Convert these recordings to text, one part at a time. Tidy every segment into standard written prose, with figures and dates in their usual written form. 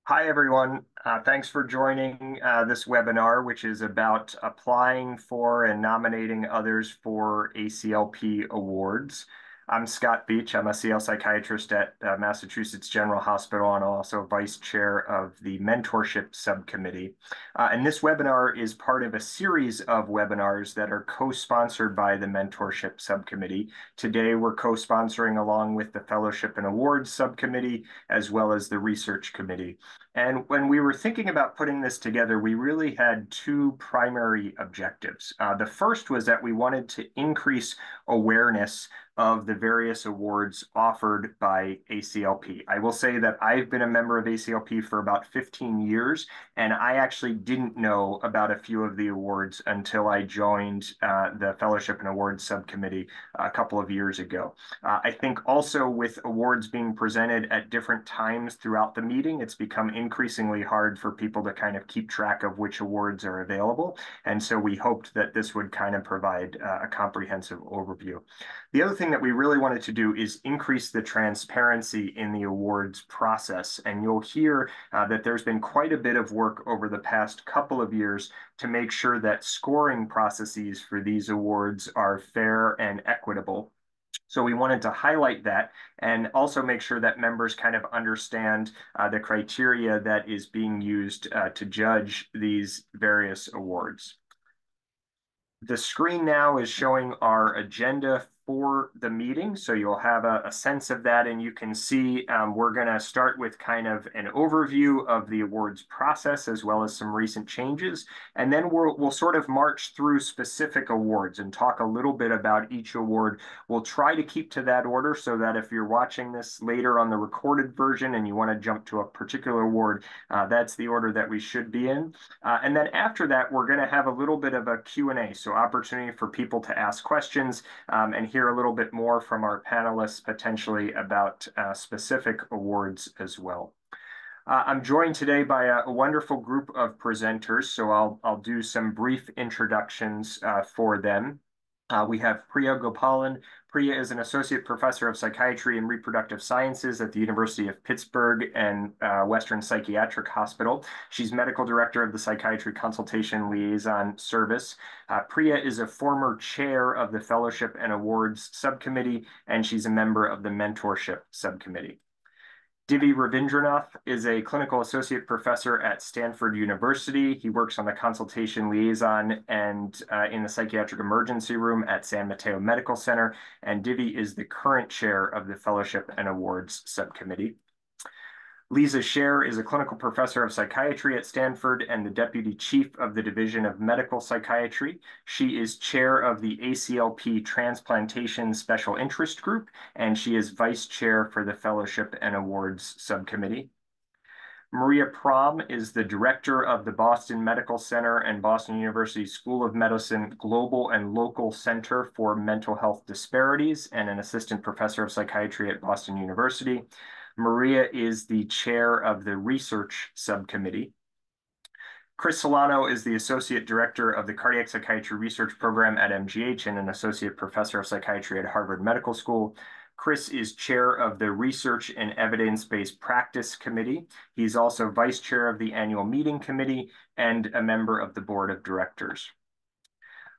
Hi, everyone. Thanks for joining this webinar, which is about applying for and nominating others for ACLP Awards. I'm Scott Beach. I'm a CL psychiatrist at Massachusetts General Hospital and also vice chair of the mentorship subcommittee. And this webinar is part of a series of webinars that are co-sponsored by the mentorship subcommittee. Today, we're co-sponsoring along with the fellowship and awards subcommittee, as well as the research committee. And when we were thinking about putting this together, we really had two primary objectives. The first was that we wanted to increase awareness of the various awards offered by ACLP. I will say that I've been a member of ACLP for about 15 years, and I actually didn't know about a few of the awards until I joined the Fellowship and Awards Subcommittee a couple of years ago. I think also with awards being presented at different times throughout the meeting, it's become increasingly hard for people to kind of keep track of which awards are available. And so we hoped that this would kind of provide a comprehensive overview. The other thing that we really wanted to do is increase the transparency in the awards process. And you'll hear that there's been quite a bit of work over the past couple of years to make sure that scoring processes for these awards are fair and equitable. So we wanted to highlight that and also make sure that members kind of understand the criteria that is being used to judge these various awards. The screen now is showing our agenda for the meeting, so you'll have a sense of that, and you can see we're going to start with kind of an overview of the awards process as well as some recent changes, and then we'll sort of march through specific awards and talk a little bit about each award. We'll try to keep to that order so that if you're watching this later on the recorded version and you want to jump to a particular award, that's the order that we should be in. And then after that, we're going to have a little bit of a Q&A, so opportunity for people to ask questions and hear a little bit more from our panelists potentially about specific awards as well. I'm joined today by a wonderful group of presenters, so I'll do some brief introductions for them. We have Priya Gopalan. Priya is an associate professor of psychiatry and reproductive sciences at the University of Pittsburgh and Western Psychiatric Hospital. She's medical director of the Psychiatry Consultation-Liaison Service. Priya is a former chair of the Fellowship and Awards Subcommittee, and she's a member of the Mentorship Subcommittee. Divi Ravindranath is a clinical associate professor at Stanford University. He works on the consultation liaison and in the psychiatric emergency room at San Mateo Medical Center. And Divi is the current chair of the Fellowship and Awards Subcommittee. Lisa Scher is a clinical professor of psychiatry at Stanford and the deputy chief of the Division of Medical Psychiatry. She is chair of the ACLP Transplantation Special Interest Group, and she is vice chair for the Fellowship and Awards Subcommittee. Maria Prom is the director of the Boston Medical Center and Boston University School of Medicine Global and Local Center for Mental Health Disparities and an assistant professor of psychiatry at Boston University. Maria is the chair of the research subcommittee. Chris Solano is the associate director of the cardiac psychiatry research program at MGH and an associate professor of psychiatry at Harvard Medical School. Chris is chair of the Research and Evidence-Based Practice Committee. He's also vice chair of the Annual Meeting Committee and a member of the Board of Directors.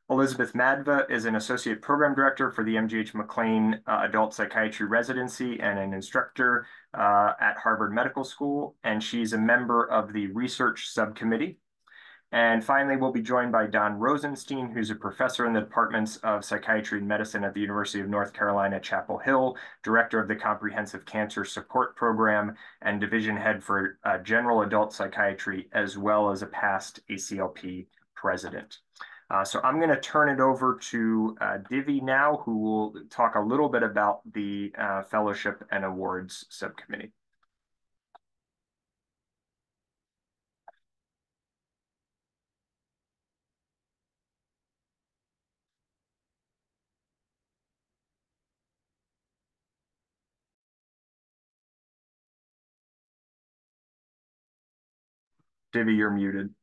Elizabeth Madva is an associate program director for the MGH McLean Adult Psychiatry Residency and an instructor at Harvard Medical School, and she's a member of the Research Subcommittee. And finally, we'll be joined by Don Rosenstein, who's a professor in the departments of psychiatry and medicine at the University of North Carolina, Chapel Hill, director of the Comprehensive Cancer Support Program, and division head for general adult psychiatry, as well as a past ACLP president. So I'm going to turn it over to Divi now, who will talk a little bit about the Fellowship and Awards Subcommittee. Divi, you're muted.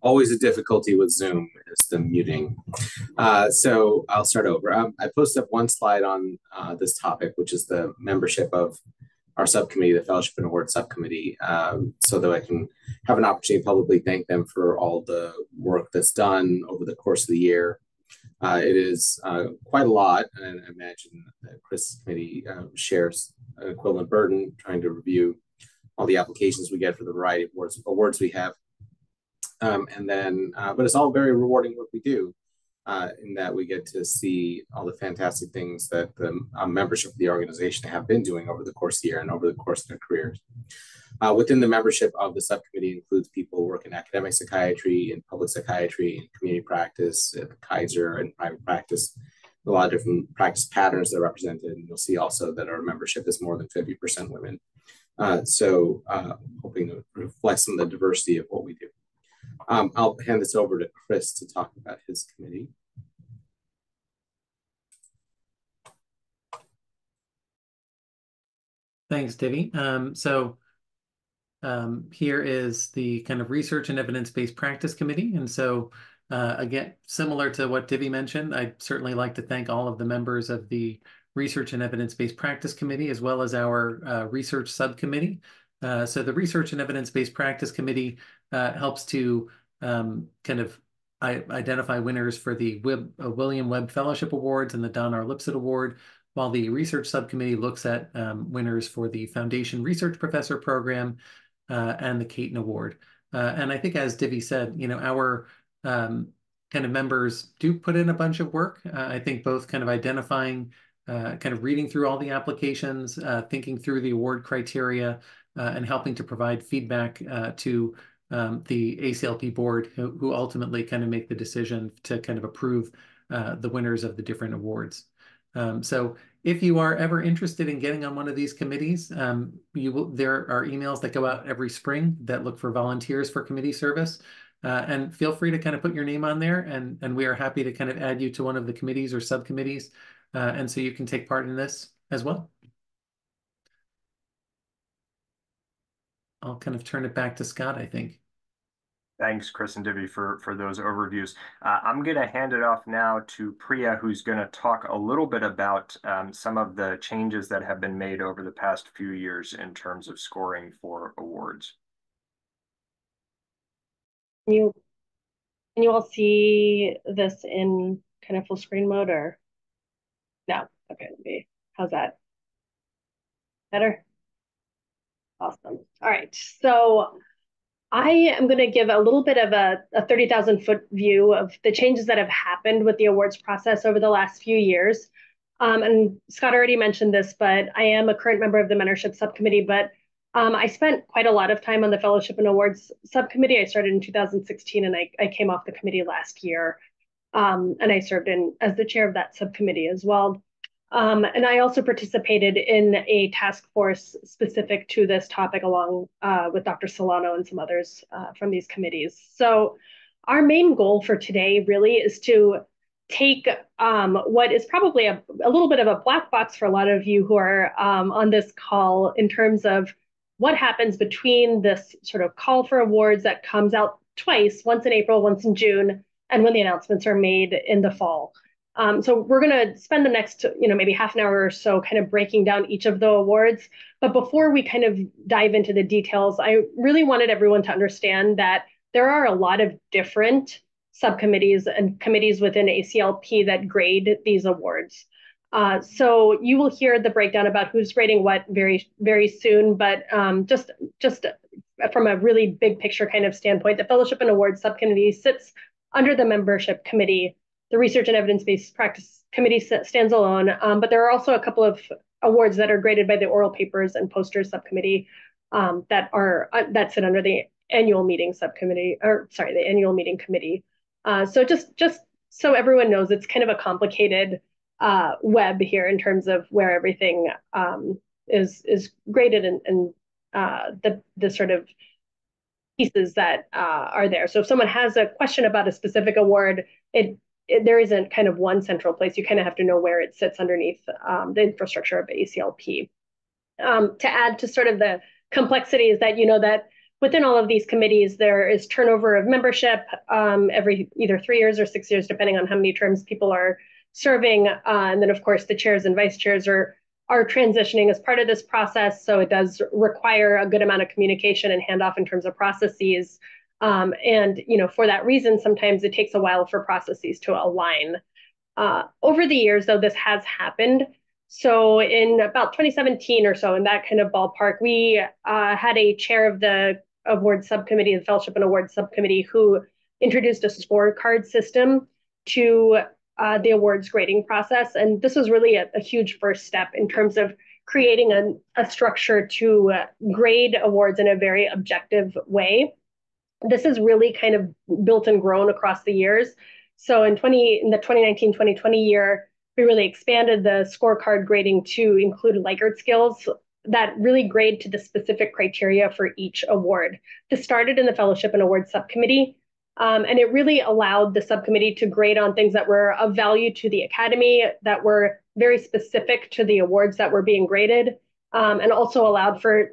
Always a difficulty with Zoom is the muting. So I'll start over. I posted up one slide on this topic, which is the membership of our subcommittee, the Fellowship and Award Subcommittee, so that I can have an opportunity to publicly thank them for all the work that's done over the course of the year. It is quite a lot, and I imagine that Chris' committee shares an equivalent burden, trying to review all the applications we get for the variety of awards we have. But it's all very rewarding work we do, in that we get to see all the fantastic things that the membership of the organization have been doing over the course of the year and over the course of their careers. Within the membership of the subcommittee includes people who work in academic psychiatry, in public psychiatry, in community practice, at the Kaiser, and private practice. A lot of different practice patterns that are represented. And you'll see also that our membership is more than 50% women. Hoping to reflect some of the diversity of what we do. I'll hand this over to Chris to talk about his committee. Thanks, Divi. Here is the kind of Research and Evidence-Based Practice Committee. And so, again, similar to what Divi mentioned, I'd certainly like to thank all of the members of the Research and Evidence-Based Practice Committee, as well as our Research Subcommittee. So the Research and Evidence-Based Practice Committee helps to kind of identify winners for the William Webb Fellowship Awards and the Don R. Lipset Award, while the Research Subcommittee looks at winners for the Foundation Research Professor Program and the Caton Award. And I think, as Divi said, you know, our kind of members do put in a bunch of work. I think both kind of identifying, kind of reading through all the applications, thinking through the award criteria, and helping to provide feedback to the ACLP board, who ultimately kind of make the decision to kind of approve the winners of the different awards. So if you are ever interested in getting on one of these committees, there are emails that go out every spring that look for volunteers for committee service. And feel free to kind of put your name on there, and we are happy to kind of add you to one of the committees or subcommittees. And so you can take part in this as well. I'll kind of turn it back to Scott, I think. Thanks, Chris and Divi, for those overviews. I'm going to hand it off now to Priya, who's going to talk a little bit about some of the changes that have been made over the past few years in terms of scoring for awards. Can you all see this in kind of full screen mode, or no? Okay, maybe. How's that? Better? Awesome. All right. So I am going to give a little bit of a 30,000-foot view of the changes that have happened with the awards process over the last few years. And Scott already mentioned this, but I am a current member of the mentorship subcommittee, but I spent quite a lot of time on the Fellowship and Awards subcommittee. I started in 2016, and I came off the committee last year. And I served as the chair of that subcommittee as well. And I also participated in a task force specific to this topic along with Dr. Solano and some others from these committees. So our main goal for today really is to take what is probably a little bit of a black box for a lot of you who are on this call in terms of what happens between this sort of call for awards that comes out twice, once in April, once in June, and when the announcements are made in the fall. So we're going to spend the next, maybe half an hour or so kind of breaking down each of the awards. But before we kind of dive into the details, I really wanted everyone to understand that there are a lot of different subcommittees and committees within ACLP that grade these awards. So you will hear the breakdown about who's grading what very, very soon. But just from a really big picture kind of standpoint, the Fellowship and Awards Subcommittee sits under the Membership Committee. The Research and Evidence-Based Practice Committee stands alone, but there are also a couple of awards that are graded by the Oral Papers and Posters Subcommittee that sit under the Annual Meeting Subcommittee, the Annual Meeting Committee. So just so everyone knows, it's kind of a complicated web here in terms of where everything is graded and the sort of pieces that are there. So if someone has a question about a specific award, there isn't kind of one central place. You kind of have to know where it sits underneath the infrastructure of ACLP. To add to sort of the complexity is that, that within all of these committees, there is turnover of membership every either 3 years or 6 years, depending on how many terms people are serving. And then, of course, the chairs and vice chairs are are transitioning as part of this process. So it does require a good amount of communication and handoff in terms of processes. And for that reason, sometimes it takes a while for processes to align. Over the years, though, this has happened. So in about 2017 or so, in that kind of ballpark, we had a chair of the awards subcommittee, the fellowship and awards subcommittee, who introduced a scorecard system to the awards grading process. And this was really a huge first step in terms of creating a structure to grade awards in a very objective way. This is really kind of built and grown across the years. So in the 2019-2020 year, we really expanded the scorecard grading to include Likert skills that really grade to the specific criteria for each award. This started in the Fellowship and Awards Subcommittee, and it really allowed the subcommittee to grade on things that were of value to the academy, that were very specific to the awards that were being graded, and also allowed for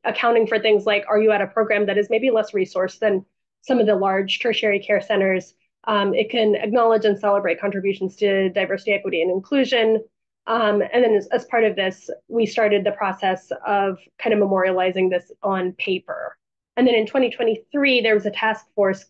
accounting for things like, are you at a program that is maybe less resourced than some of the large tertiary care centers? It can acknowledge and celebrate contributions to diversity, equity, and inclusion. And then as part of this, we started the process of kind of memorializing this on paper. And then in 2023, there was a task force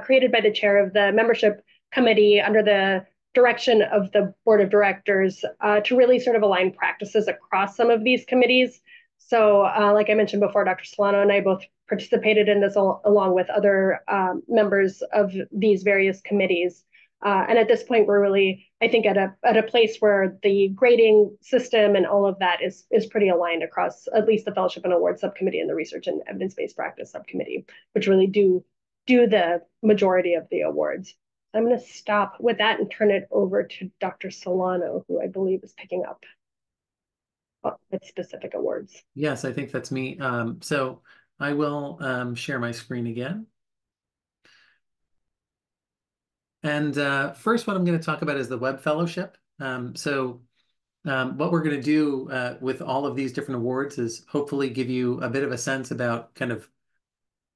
created by the chair of the membership committee under the direction of the board of directors to really sort of align practices across some of these committees. So like I mentioned before, Dr. Solano and I both participated in this along with other members of these various committees. And at this point, we're really, I think, at a place where the grading system and all of that is pretty aligned across at least the Fellowship and Awards Subcommittee and the Research and Evidence-Based Practice Subcommittee, which really do the majority of the awards. I'm going to stop with that and turn it over to Dr. Solano, who I believe is picking up with specific awards. Yes, I think that's me. So I will share my screen again. And first, what I'm going to talk about is the Webb Fellowship. What we're going to do with all of these different awards is hopefully give you a bit of a sense about kind of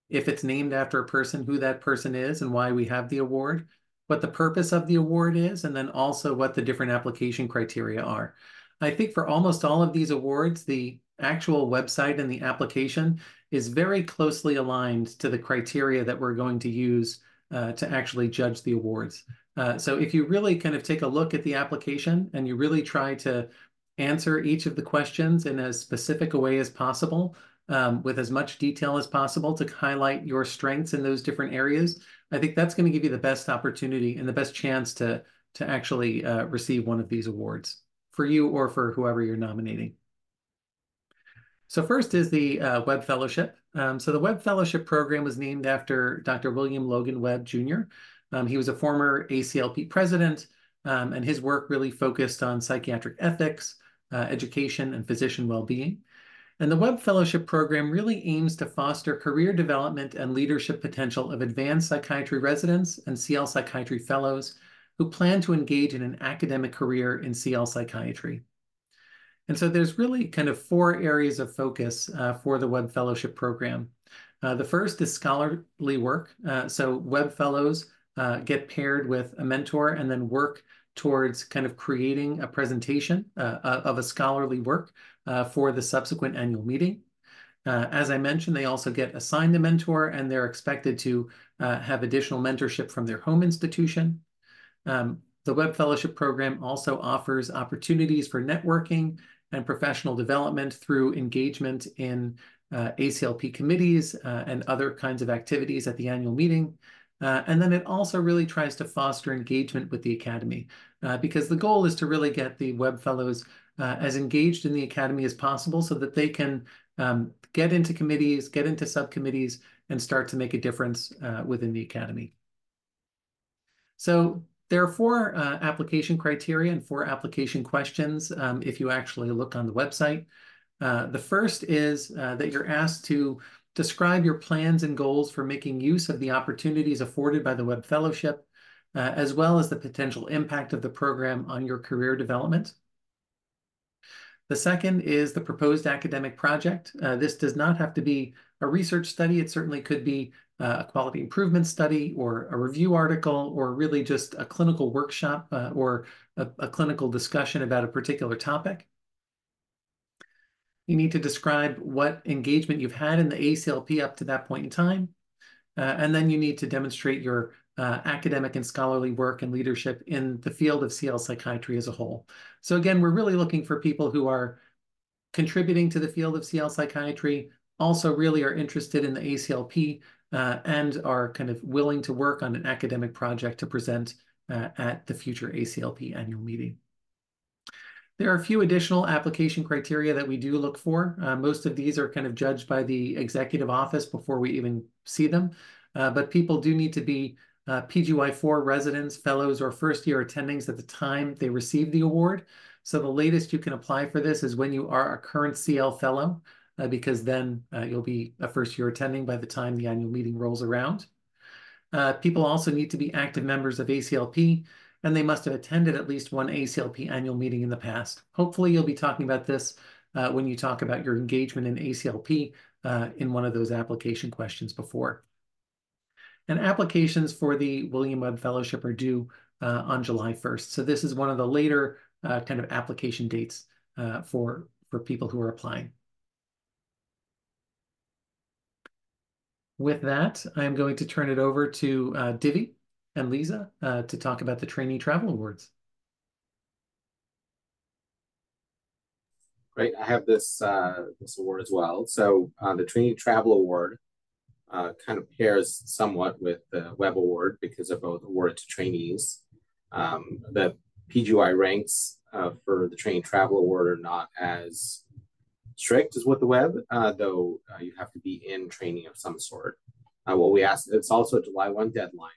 if it's named after a person, who that person is and why we have the award, what the purpose of the award is, and then also what the different application criteria are. I think for almost all of these awards, the actual website and the application is very closely aligned to the criteria that we're going to use to actually judge the awards. So if you really kind of take a look at the application and you really try to answer each of the questions in as specific a way as possible, with as much detail as possible to highlight your strengths in those different areas, I think that's going to give you the best opportunity and the best chance to actually receive one of these awards for you or for whoever you're nominating. So first is the Webb Fellowship. So the Webb Fellowship program was named after Dr. William Logan Webb, Jr. He was a former ACLP president, and his work really focused on psychiatric ethics, education, and physician well-being. And the Webb Fellowship program really aims to foster career development and leadership potential of advanced psychiatry residents and CL psychiatry fellows who plan to engage in an academic career in CL psychiatry. And so there's really kind of 4 areas of focus for the Webb Fellowship program. The first is scholarly work. So Webb Fellows get paired with a mentor and then work towards kind of creating a presentation of a scholarly work for the subsequent annual meeting. As I mentioned, they also get assigned a mentor and they're expected to have additional mentorship from their home institution. The Webb Fellowship program also offers opportunities for networking and professional development through engagement in ACLP committees and other kinds of activities at the annual meeting. And then it also really tries to foster engagement with the Academy because the goal is to really get the Webb Fellows as engaged in the Academy as possible so that they can get into committees, get into subcommittees, and start to make a difference within the Academy. So there are 4 application criteria and 4 application questions if you actually look on the website. The first is that you're asked to describe your plans and goals for making use of the opportunities afforded by the Webb Fellowship, as well as the potential impact of the program on your career development. The second is the proposed academic project. This does not have to be a research study. It certainly could be a quality improvement study or a review article or really just a clinical workshop or a clinical discussion about a particular topic. You need to describe what engagement you've had in the ACLP up to that point in time. And then you need to demonstrate your academic and scholarly work and leadership in the field of CL psychiatry as a whole. So again, we're really looking for people who are contributing to the field of CL psychiatry, also really are interested in the ACLP, and are kind of willing to work on an academic project to present at the future ACLP annual meeting. There are a few additional application criteria that we do look for. Most of these are kind of judged by the executive office before we even see them, but people do need to be PGY4 residents, fellows, or first-year attendings at the time they receive the award. So the latest you can apply for this is when you are a current CL fellow, because then you'll be a first-year attending by the time the annual meeting rolls around. People also need to be active members of ACLP, and they must have attended at least one ACLP annual meeting in the past. Hopefully you'll be talking about this when you talk about your engagement in ACLP in one of those application questions before. And applications for the William Webb Fellowship are due on July 1st. So this is one of the later kind of application dates for people who are applying. With that, I'm going to turn it over to Divi and Lisa to talk about the Trainee Travel Awards. Great, I have this this award as well. So the Trainee Travel Award kind of pairs somewhat with the Webb Award because they're both awarded to trainees. The PGY ranks for the Trainee Travel Award are not as strict as with the Webb, though you have to be in training of some sort. What we ask, it's also a July 1 deadline.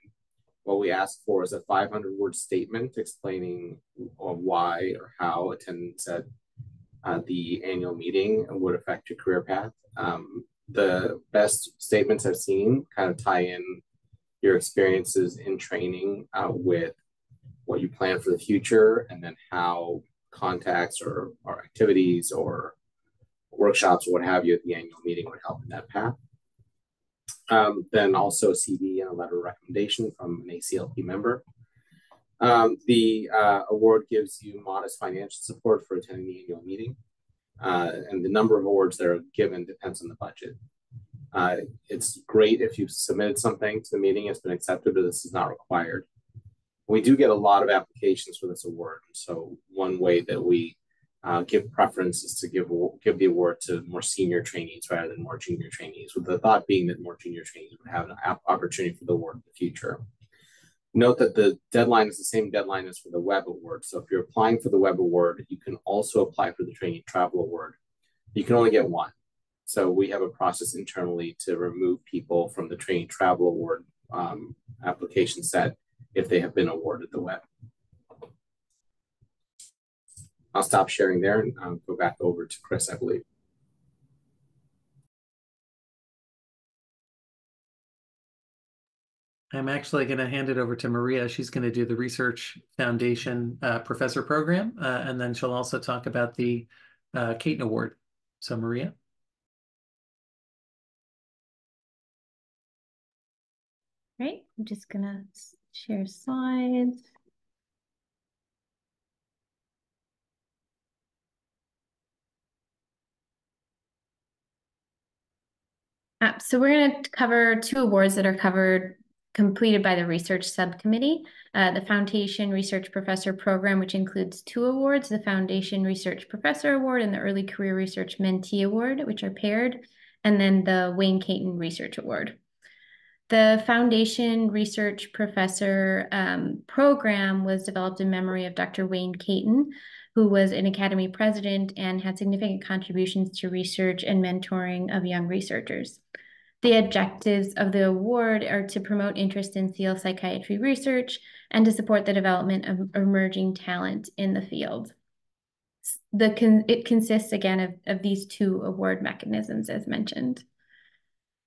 What we ask for is a 500-word statement explaining why or how attendance at the annual meeting would affect your career path. The best statements I've seen kind of tie in your experiences in training with what you plan for the future, and then how contacts or activities or workshops or what have you at the annual meeting would help in that path. Then also a CV and a letter of recommendation from an ACLP member. The award gives you modest financial support for attending the annual meeting. And the number of awards that are given depends on the budget. It's great if you've submitted something to the meeting, it's been accepted, but this is not required. We do get a lot of applications for this award. So one way that we give preference is to give the award to more senior trainees rather than more junior trainees, with the thought being that more junior trainees would have an opportunity for the award in the future. Note that the deadline is the same deadline as for the Webb Award. So if you're applying for the Webb Award, you can also apply for the Trainee Travel Award. You can only get one. So we have a process internally to remove people from the Trainee Travel Award application set if they have been awarded the Webb. I'll stop sharing there and go back over to Chris, I believe. I'm actually going to hand it over to Maria. She's going to do the Research Foundation Professor Program, and then she'll also talk about the Caton Award. So Maria. Great, I'm just going to share slides. So we're going to cover two awards that are completed by the research subcommittee. The Foundation Research Professor Program, which includes two awards, the Foundation Research Professor Award and the Early Career Research Mentee Award, which are paired, and then the Wayne Caton Research Award. The Foundation Research Professor Program was developed in memory of Dr. Wayne Caton, who was an Academy president and had significant contributions to research and mentoring of young researchers. The objectives of the award are to promote interest in CL psychiatry research and to support the development of emerging talent in the field. It consists, again, of these two award mechanisms, as mentioned.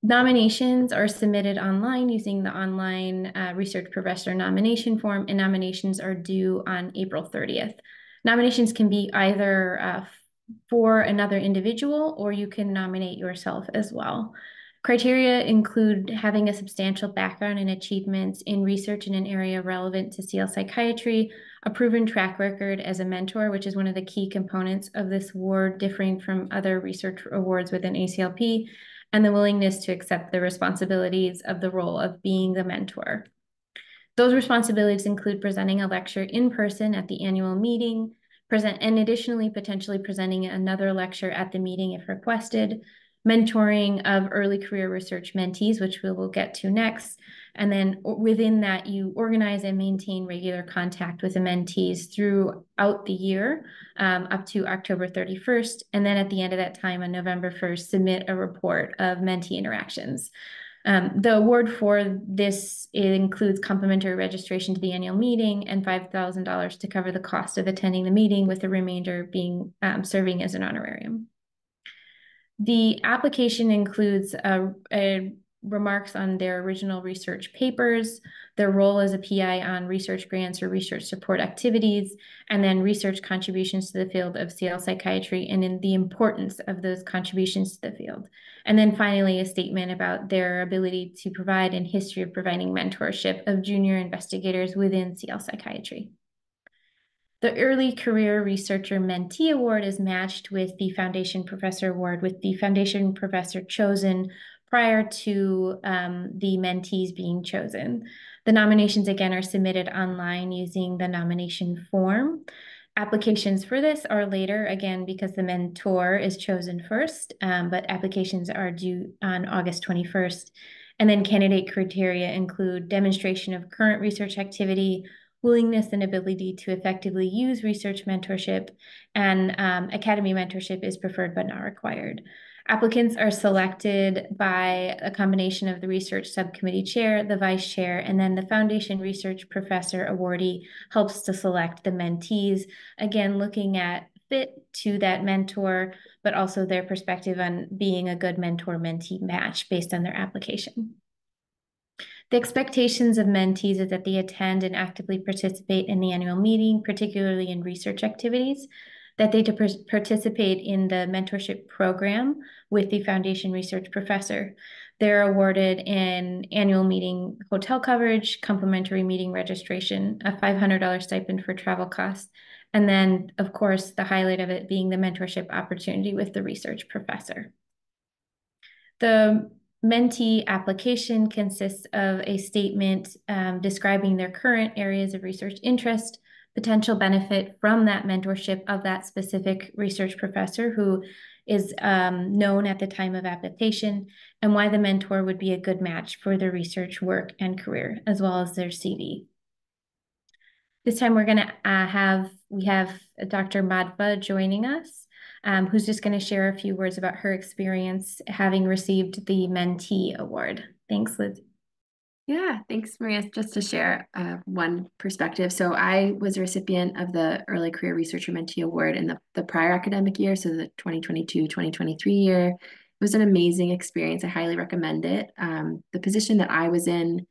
Nominations are submitted online using the online Research Professor nomination form, and nominations are due on April 30th. Nominations can be either for another individual, or you can nominate yourself as well. Criteria include having a substantial background and achievements in research in an area relevant to CL psychiatry, a proven track record as a mentor, which is one of the key components of this award, differing from other research awards within ACLP, and the willingness to accept the responsibilities of the role of being the mentor. Those responsibilities include presenting a lecture in person at the annual meeting, and additionally potentially presenting another lecture at the meeting if requested, mentoring of early career research mentees, which we will get to next. And then within that, you organize and maintain regular contact with the mentees throughout the year, up to October 31st. And then at the end of that time, on November 1st, submit a report of mentee interactions. The award for this, it includes complimentary registration to the annual meeting and $5,000 to cover the cost of attending the meeting, with the remainder being serving as an honorarium. The application includes remarks on their original research papers, their role as a PI on research grants or research support activities, and then research contributions to the field of CL psychiatry and in the importance of those contributions to the field. And then finally, a statement about their ability to provide and history of providing mentorship of junior investigators within CL psychiatry. The Early Career Researcher Mentee Award is matched with the Foundation Professor Award, with the Foundation Professor chosen prior to the mentees being chosen. The nominations, again, are submitted online using the nomination form. Applications for this are later, again, because the mentor is chosen first, but applications are due on August 21st. And then candidate criteria include demonstration of current research activity, willingness and ability to effectively use research mentorship, and academy mentorship is preferred but not required. Applicants are selected by a combination of the research subcommittee chair, the vice chair, and then the foundation research professor awardee helps to select the mentees, again, looking at fit to that mentor, but also their perspective on being a good mentor-mentee match based on their application. The expectations of mentees is that they attend and actively participate in the annual meeting, particularly in research activities, that they participate in the mentorship program with the foundation research professor. They're awarded an annual meeting hotel coverage, complimentary meeting registration, a $500 stipend for travel costs, and then, of course, the highlight of it being the mentorship opportunity with the research professor. The mentee application consists of a statement describing their current areas of research interest, potential benefit from that mentorship of that specific research professor who is known at the time of application, and why the mentor would be a good match for their research work and career, as well as their CV. This time we're gonna we have Dr. Madhva joining us, who's just gonna share a few words about her experience having received the Mentee Award. Thanks, Liz. Yeah, thanks, Maria. Just to share one perspective. So I was a recipient of the Early Career Researcher Mentee Award in the prior academic year, so the 2022-2023 year. It was an amazing experience. I highly recommend it. The position that I was in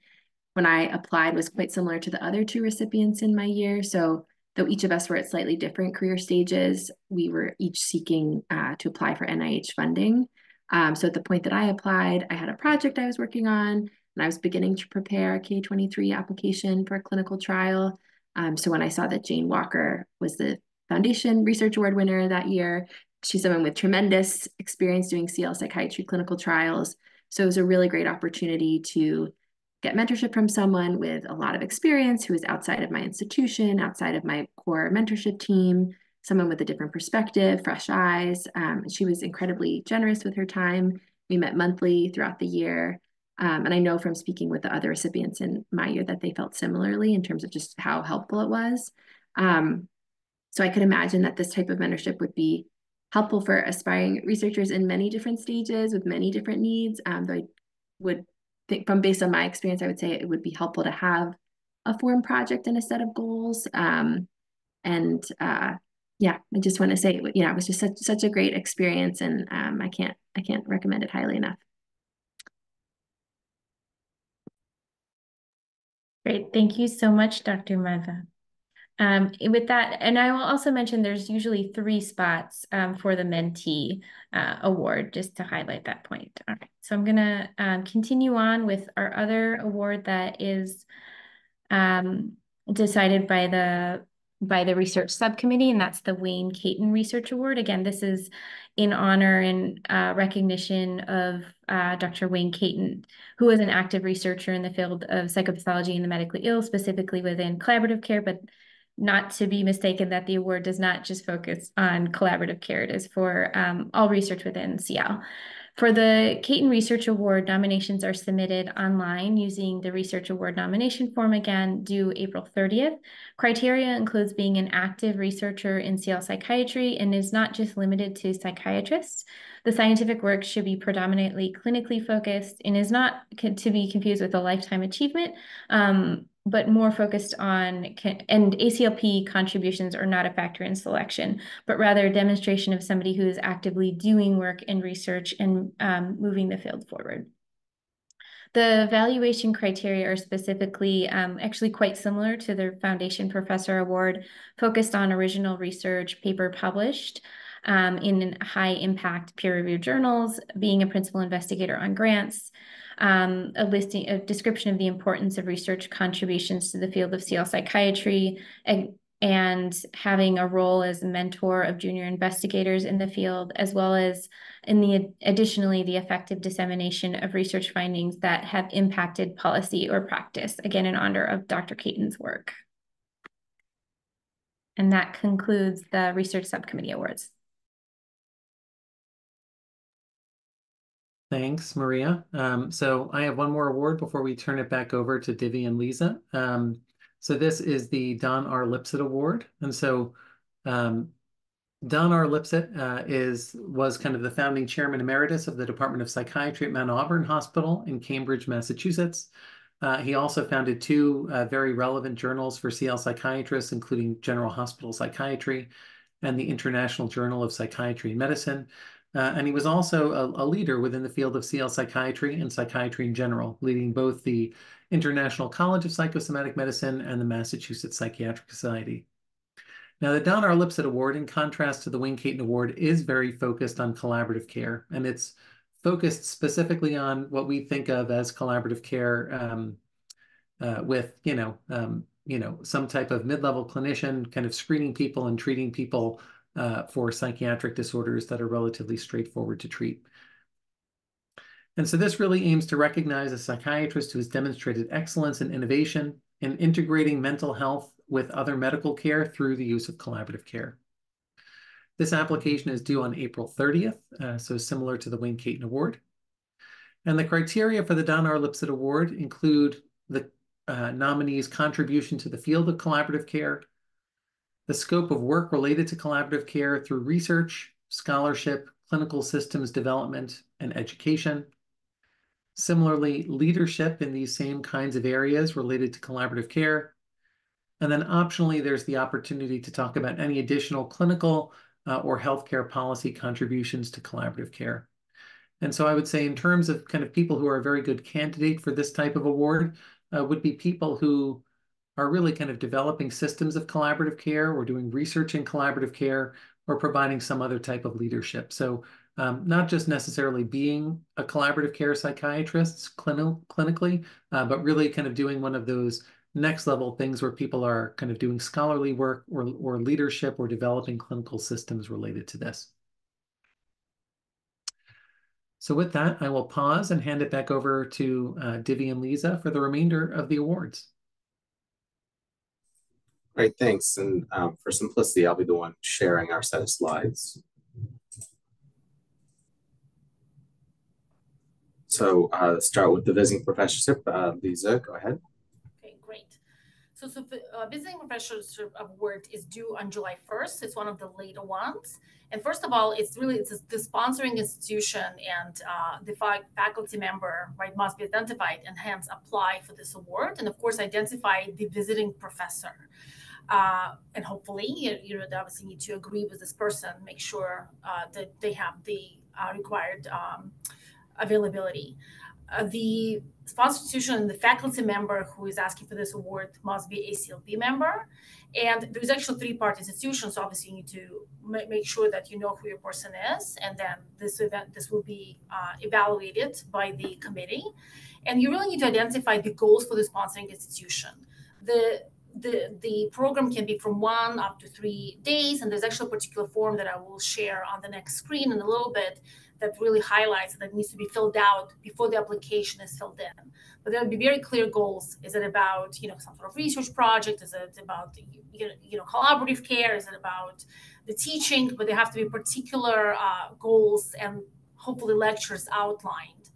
when I applied was quite similar to the other two recipients in my year. So though each of us were at slightly different career stages, we were each seeking to apply for NIH funding. So at the point that I applied, I had a project I was working on, and I was beginning to prepare a K-23 application for a clinical trial. So when I saw that Jane Walker was the Foundation Research Award winner that year, she's someone with tremendous experience doing CL psychiatry clinical trials. So it was a really great opportunity to get mentorship from someone with a lot of experience who is outside of my institution, outside of my core mentorship team, someone with a different perspective, fresh eyes. She was incredibly generous with her time. We met monthly throughout the year. And I know from speaking with the other recipients in my year that they felt similarly in terms of just how helpful it was. So I could imagine that this type of mentorship would be helpful for aspiring researchers in many different stages with many different needs. Though I would think based on my experience, I would say it would be helpful to have a form project and a set of goals. Yeah, I just want to say, it was just such a great experience, and I can't recommend it highly enough. Great. Thank you so much, Dr. Madhva. With that, and I will also mention there's usually 3 spots for the mentee award, just to highlight that point. All right, so I'm gonna continue on with our other award that is decided by the research subcommittee, and that's the Wayne Caton Research Award. Again, this is in honor and recognition of Dr. Wayne Caton, who is an active researcher in the field of psychopathology and the medically ill, specifically within collaborative care, but not to be mistaken that the award does not just focus on collaborative care. It is for all research within CL. For the Caton Research Award, nominations are submitted online using the Research Award nomination form, again, due April 30th. Criteria includes being an active researcher in CL psychiatry and is not just limited to psychiatrists. The scientific work should be predominantly clinically focused and is not to be confused with a lifetime achievement, but more focused on, and ACLP contributions are not a factor in selection, but rather a demonstration of somebody who is actively doing work and research and moving the field forward. The evaluation criteria are specifically actually quite similar to the Foundation Professor Award, focused on original research paper published in high impact peer-reviewed journals, being a principal investigator on grants, a description of the importance of research contributions to the field of CL psychiatry, and having a role as a mentor of junior investigators in the field, as well as additionally the effective dissemination of research findings that have impacted policy or practice, again, in honor of Dr. Caton's work. And that concludes the Research Subcommittee Awards. Thanks, Maria. So I have one more award before we turn it back over to Divi and Lisa. So this is the Don R. Lipset Award. And so Don R. Lipset was kind of the founding chairman emeritus of the Department of Psychiatry at Mount Auburn Hospital in Cambridge, Massachusetts. He also founded 2 very relevant journals for CL psychiatrists, including General Hospital Psychiatry and the International Journal of Psychiatry and Medicine. And he was also a leader within the field of CL psychiatry and psychiatry in general, leading both the International College of Psychosomatic Medicine and the Massachusetts Psychiatric Society. Now, the Don R. Lipset Award, in contrast to the Wayne Caton Award, is very focused on collaborative care, and it's focused specifically on what we think of as collaborative care with, some type of mid-level clinician kind of screening people and treating people for psychiatric disorders that are relatively straightforward to treat. And so this really aims to recognize a psychiatrist who has demonstrated excellence and innovation in integrating mental health with other medical care through the use of collaborative care. This application is due on April 30th, so similar to the Wayne Caton Award. And the criteria for the Don R. Lipset Award include the nominee's contribution to the field of collaborative care, the scope of work related to collaborative care through research, scholarship, clinical systems development, and education. Similarly, leadership in these same kinds of areas related to collaborative care. And then optionally, there's the opportunity to talk about any additional clinical or healthcare policy contributions to collaborative care. And so I would say in terms of kind of people who are a very good candidate for this type of award would be people who are really kind of developing systems of collaborative care or doing research in collaborative care or providing some other type of leadership. So not just necessarily being a collaborative care psychiatrist clinically, but really kind of doing one of those next level things where people are kind of doing scholarly work or leadership or developing clinical systems related to this. So with that, I will pause and hand it back over to Divi and Lisa for the remainder of the awards. Great, thanks. And for simplicity, I'll be the one sharing our set of slides. So let's start with the visiting professorship. Lisa, go ahead. Okay, great. So visiting professorship award is due on July 1st. It's one of the later ones. And first of all, it's the sponsoring institution and the faculty member, right, must be identified and hence apply for this award. And of course, identify the visiting professor. And hopefully, they obviously need to agree with this person, make sure that they have the required availability. the sponsor institution and the faculty member who is asking for this award must be ACLP member. And there's actually 3-part institution, so obviously you need to make sure that you know who your person is, and then this will be evaluated by the committee. And you really need to identify the goals for the sponsoring institution. The program can be from 1 up to 3 days, and there's actually a particular form that I will share on the next screen in a little bit that really highlights that needs to be filled out before the application is filled in. But there will be very clear goals. Is it about, some sort of research project? Is it about, collaborative care? Is it about the teaching? But there have to be particular goals and hopefully lectures outlined.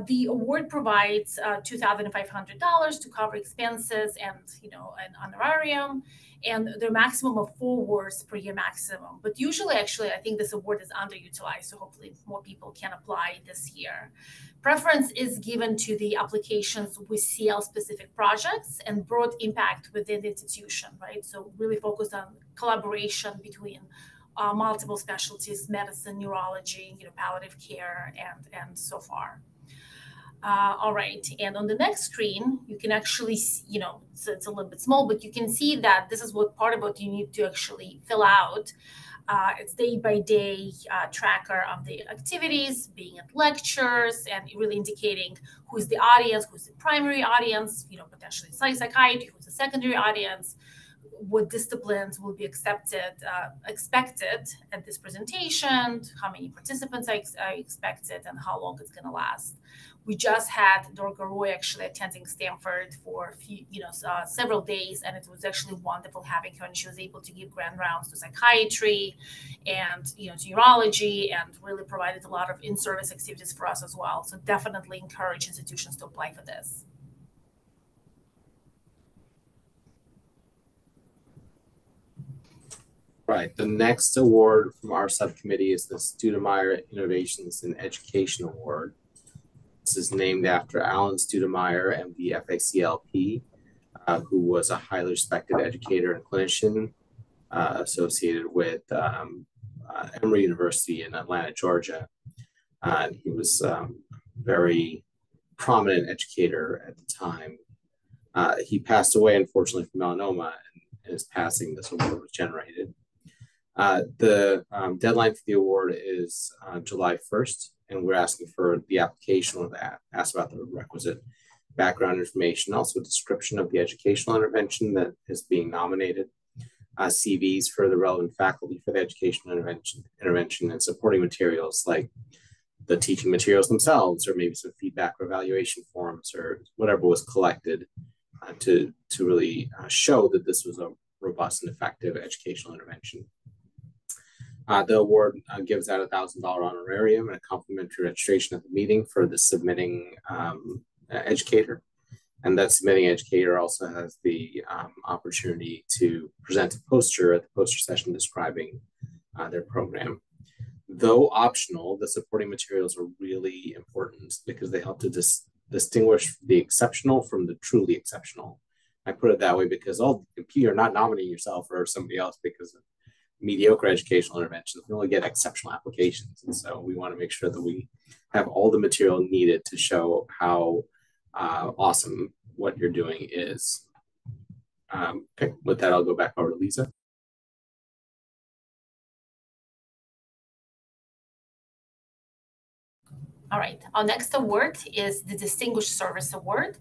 The award provides $2,500 to cover expenses and an honorarium, and the maximum of 4 awards per year maximum. But usually, actually, I think this award is underutilized, so hopefully more people can apply this year. Preference is given to the applications with CL-specific projects and broad impact within the institution, right? So really focused on collaboration between multiple specialties, medicine, neurology, palliative care, and so far. All right, and on the next screen, you can actually, so it's a little bit small, but you can see that this is what part of what you need to actually fill out. It's day-by-day tracker of the activities, being at lectures, and really indicating who's the audience, who's the primary audience, potentially psychiatry, who's the secondary audience, what disciplines will be expected at this presentation, how many participants are expected, and how long it's going to last. We just had Durga Roy actually attending Stanford for several days, and it was actually wonderful having her, and she was able to give grand rounds to psychiatry and to neurology, and really provided a lot of in-service activities for us as well. So definitely encourage institutions to apply for this. Right. The next award from our subcommittee is the Studemeyer Innovations in Education Award. This is named after Alan Studemeyer, MD, FACLP, who was a highly respected educator and clinician associated with Emory University in Atlanta, Georgia. He was a very prominent educator at the time. He passed away, unfortunately, from melanoma, and in his passing, this award was generated. The deadline for the award is July 1st, and we're asking for the application of that, ask about the requisite background information, also a description of the educational intervention that is being nominated, CVs for the relevant faculty for the educational intervention, and supporting materials like the teaching materials themselves, or maybe some feedback or evaluation forms, or whatever was collected to really show that this was a robust and effective educational intervention. The award gives out a $1,000 honorarium and a complimentary registration at the meeting for the submitting educator. And that submitting educator also has the opportunity to present a poster at the poster session describing their program. Though optional, the supporting materials are really important because they help to distinguish the exceptional from the truly exceptional. I put it that way because you're not nominating yourself or somebody else because of mediocre educational interventions. We only get exceptional applications. And so we want to make sure that we have all the material needed to show how awesome what you're doing is. Okay, with that, I'll go back over to Lisa. All right, our next award is the Distinguished Service Award.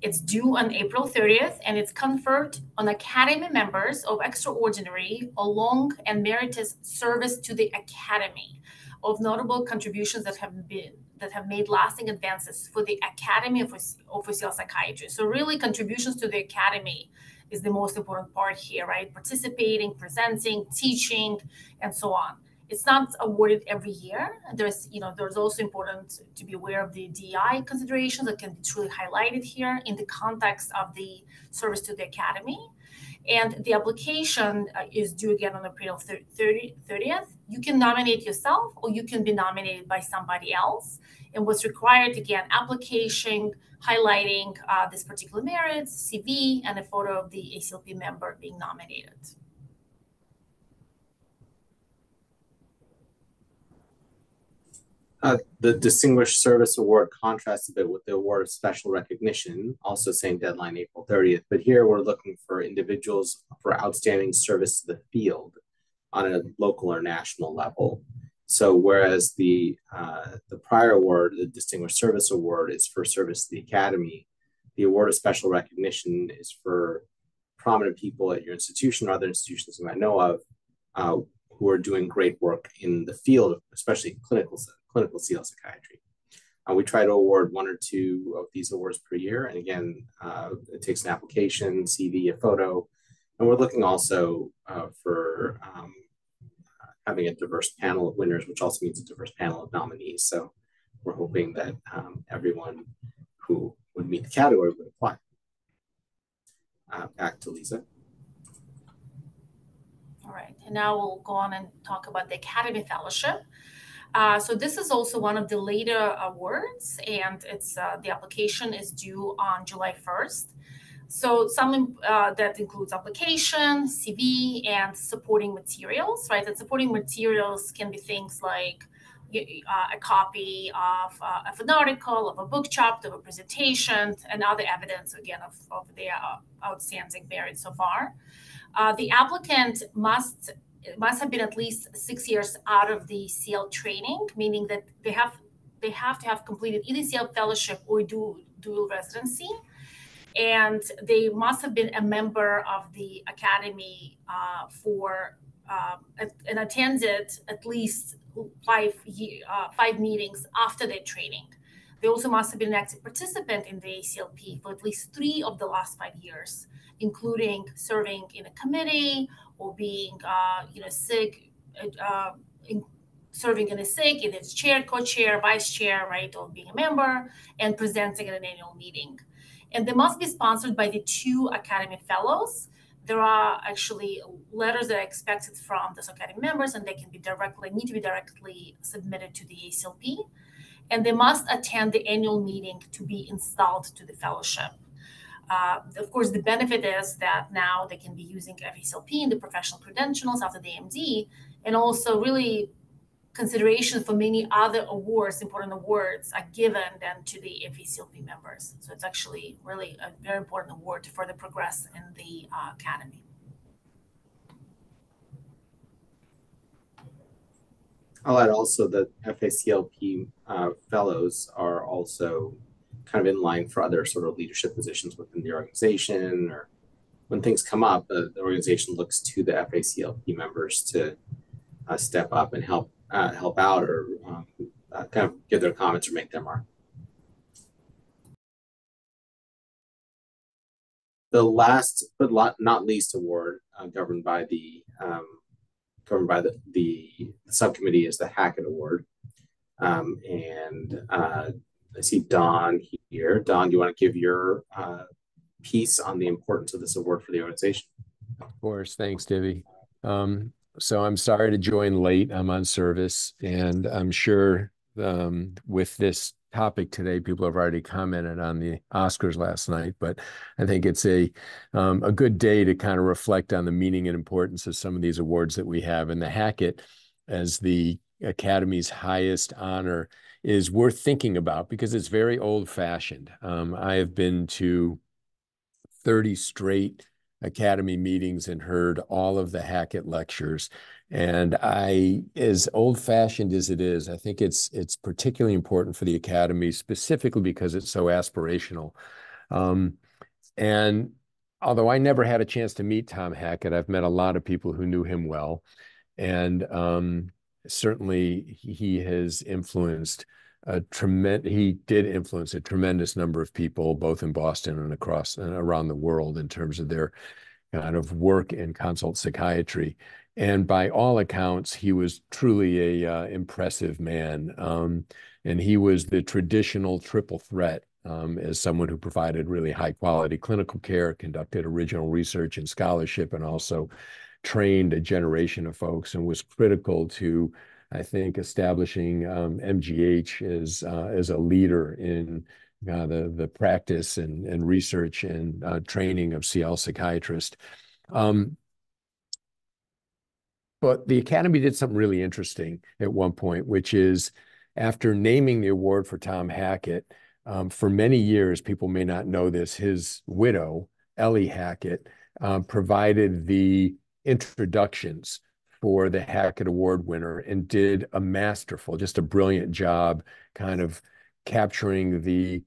It's due on April 30th, and it's conferred on Academy members of extraordinary or long and meritorious service to the Academy of notable contributions that have made lasting advances for the Academy of Official Psychiatry. So really, contributions to the Academy is the most important part here, right? Participating, presenting, teaching, and so on. It's not awarded every year. There's also important to be aware of the DI considerations that can be truly highlighted here in the context of the service to the Academy. And the application is due again on April 30th. You can nominate yourself, or you can be nominated by somebody else. And what's required, again, application, highlighting this particular merits, CV, and a photo of the ACLP member being nominated. The Distinguished Service Award contrasts a bit with the Award of Special Recognition, also same deadline, April 30th. But here we're looking for individuals for outstanding service to the field on a local or national level. So whereas the prior award, the Distinguished Service Award, is for service to the Academy, the Award of Special Recognition is for prominent people at your institution or other institutions you might know of who are doing great work in the field, especially clinical CL psychiatry. We try to award 1 or 2 of these awards per year. And again, it takes an application, CV, a photo. And we're looking also for having a diverse panel of winners, which also means a diverse panel of nominees. So we're hoping that everyone who would meet the category would apply. Back to Lisa. All right, and now we'll go on and talk about the Academy Fellowship. So this is also one of the later awards, and it's the application is due on July 1st. So some that includes application, CV, and supporting materials, right? And supporting materials can be things like a copy of an article, of a book chapter, of a presentation, and other evidence, again, of their outstanding merit so far. The applicant must have been at least 6 years out of the CL training, meaning that they have to have completed either CL fellowship or dual residency. And they must have been a member of the Academy and attended at least 5 meetings after their training. They also must have been an active participant in the ACLP for at least 3 of the last 5 years, including serving in a committee or being, SIG, serving in a SIG, either as chair, co-chair, vice chair, right, or being a member, and presenting at an annual meeting. And they must be sponsored by the 2 Academy Fellows. There are actually letters that are expected from those Academy members, and they can be need to be directly submitted to the ACLP. And they must attend the annual meeting to be installed to the fellowship. Of course, the benefit is that now they can be using FACLP in the professional credentials after the AMD, and also really consideration for many other awards, important awards, are given then to the FACLP members. So it's actually really a very important award to further progress in the Academy. I'll add also that FACLP fellows are also kind of in line for other sort of leadership positions within the organization, or when things come up, the organization looks to the FACLP members to step up and help out or kind of give their comments or make their mark. The last but not least award governed by the subcommittee is the Hackett Award. And I see Dawn here. Dawn, do you want to give your piece on the importance of this award for the organization? Of course. Thanks, Divi. So I'm sorry to join late. I'm on service, and I'm sure with this topic today, people have already commented on the Oscars last night, but I think it's a good day to kind of reflect on the meaning and importance of some of these awards that we have. And the Hackett, as the Academy's highest honor, is worth thinking about because it's very old-fashioned. I have been to 30 straight Academy meetings and heard all of the Hackett lectures. And as old-fashioned as it is, I think it's particularly important for the Academy, specifically because it's so aspirational. And although I never had a chance to meet Tom Hackett, I've met a lot of people who knew him well. And certainly he has influenced he did influence a tremendous number of people, both in Boston and across and around the world, in terms of their kind of work in consult psychiatry. And by all accounts, he was truly a impressive man. And he was the traditional triple threat as someone who provided really high quality clinical care, conducted original research and scholarship, and also trained a generation of folks, and was critical to, I think, establishing MGH as a leader in the practice and research and training of CL psychiatrists. But the Academy did something really interesting at one point, which is after naming the award for Tom Hackett, for many years, people may not know this, his widow, Ellie Hackett, provided the introductions for the Hackett Award winner and did a masterful, just a brilliant job kind of capturing the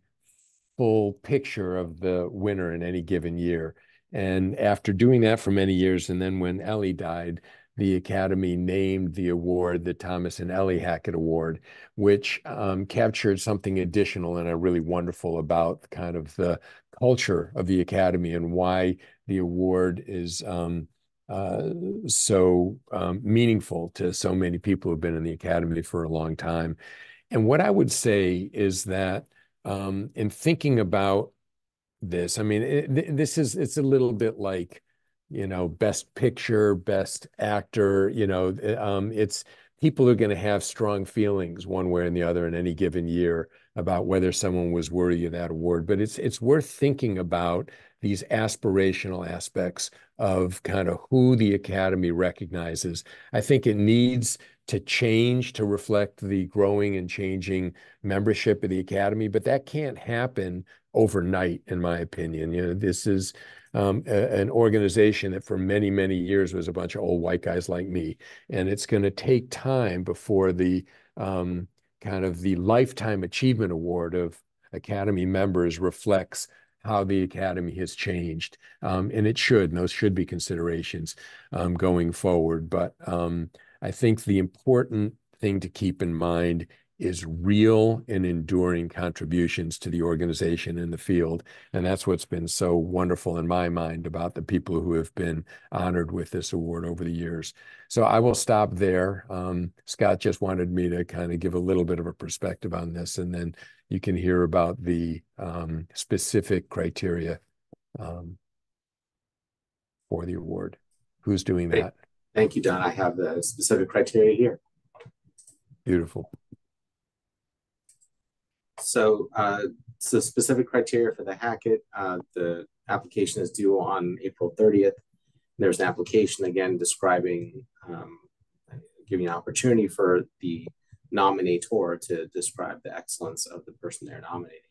full picture of the winner in any given year. And after doing that for many years, and then when Ellie died, the Academy named the award the Thomas and Ellie Hackett Award, which captured something additional and really wonderful about kind of the culture of the Academy and why the award is so meaningful to so many people who've been in the Academy for a long time. And what I would say is that in thinking about this, I mean, it's a little bit like, best picture, best actor, it's people are going to have strong feelings one way or the other in any given year about whether someone was worthy of that award. But it's worth thinking about these aspirational aspects of kind of who the Academy recognizes. I think it needs to change to reflect the growing and changing membership of the Academy, but that can't happen overnight, in my opinion. This is an organization that for many, many years was a bunch of old white guys like me. And it's going to take time before the kind of the Lifetime Achievement Award of Academy members reflects how the Academy has changed. And it should, and those should be considerations going forward. But I think the important thing to keep in mind is real and enduring contributions to the organization in the field. And that's what's been so wonderful in my mind about the people who have been honored with this award over the years. So I will stop there. Scott just wanted me to kind of give a little bit of a perspective on this, and then you can hear about the specific criteria for the award. Who's doing that? Thank you, Don. I have the specific criteria here. Beautiful. So specific criteria for the Hackett, the application is due on April 30th. There's an application again describing, giving an opportunity for the nominator to describe the excellence of the person they're nominating.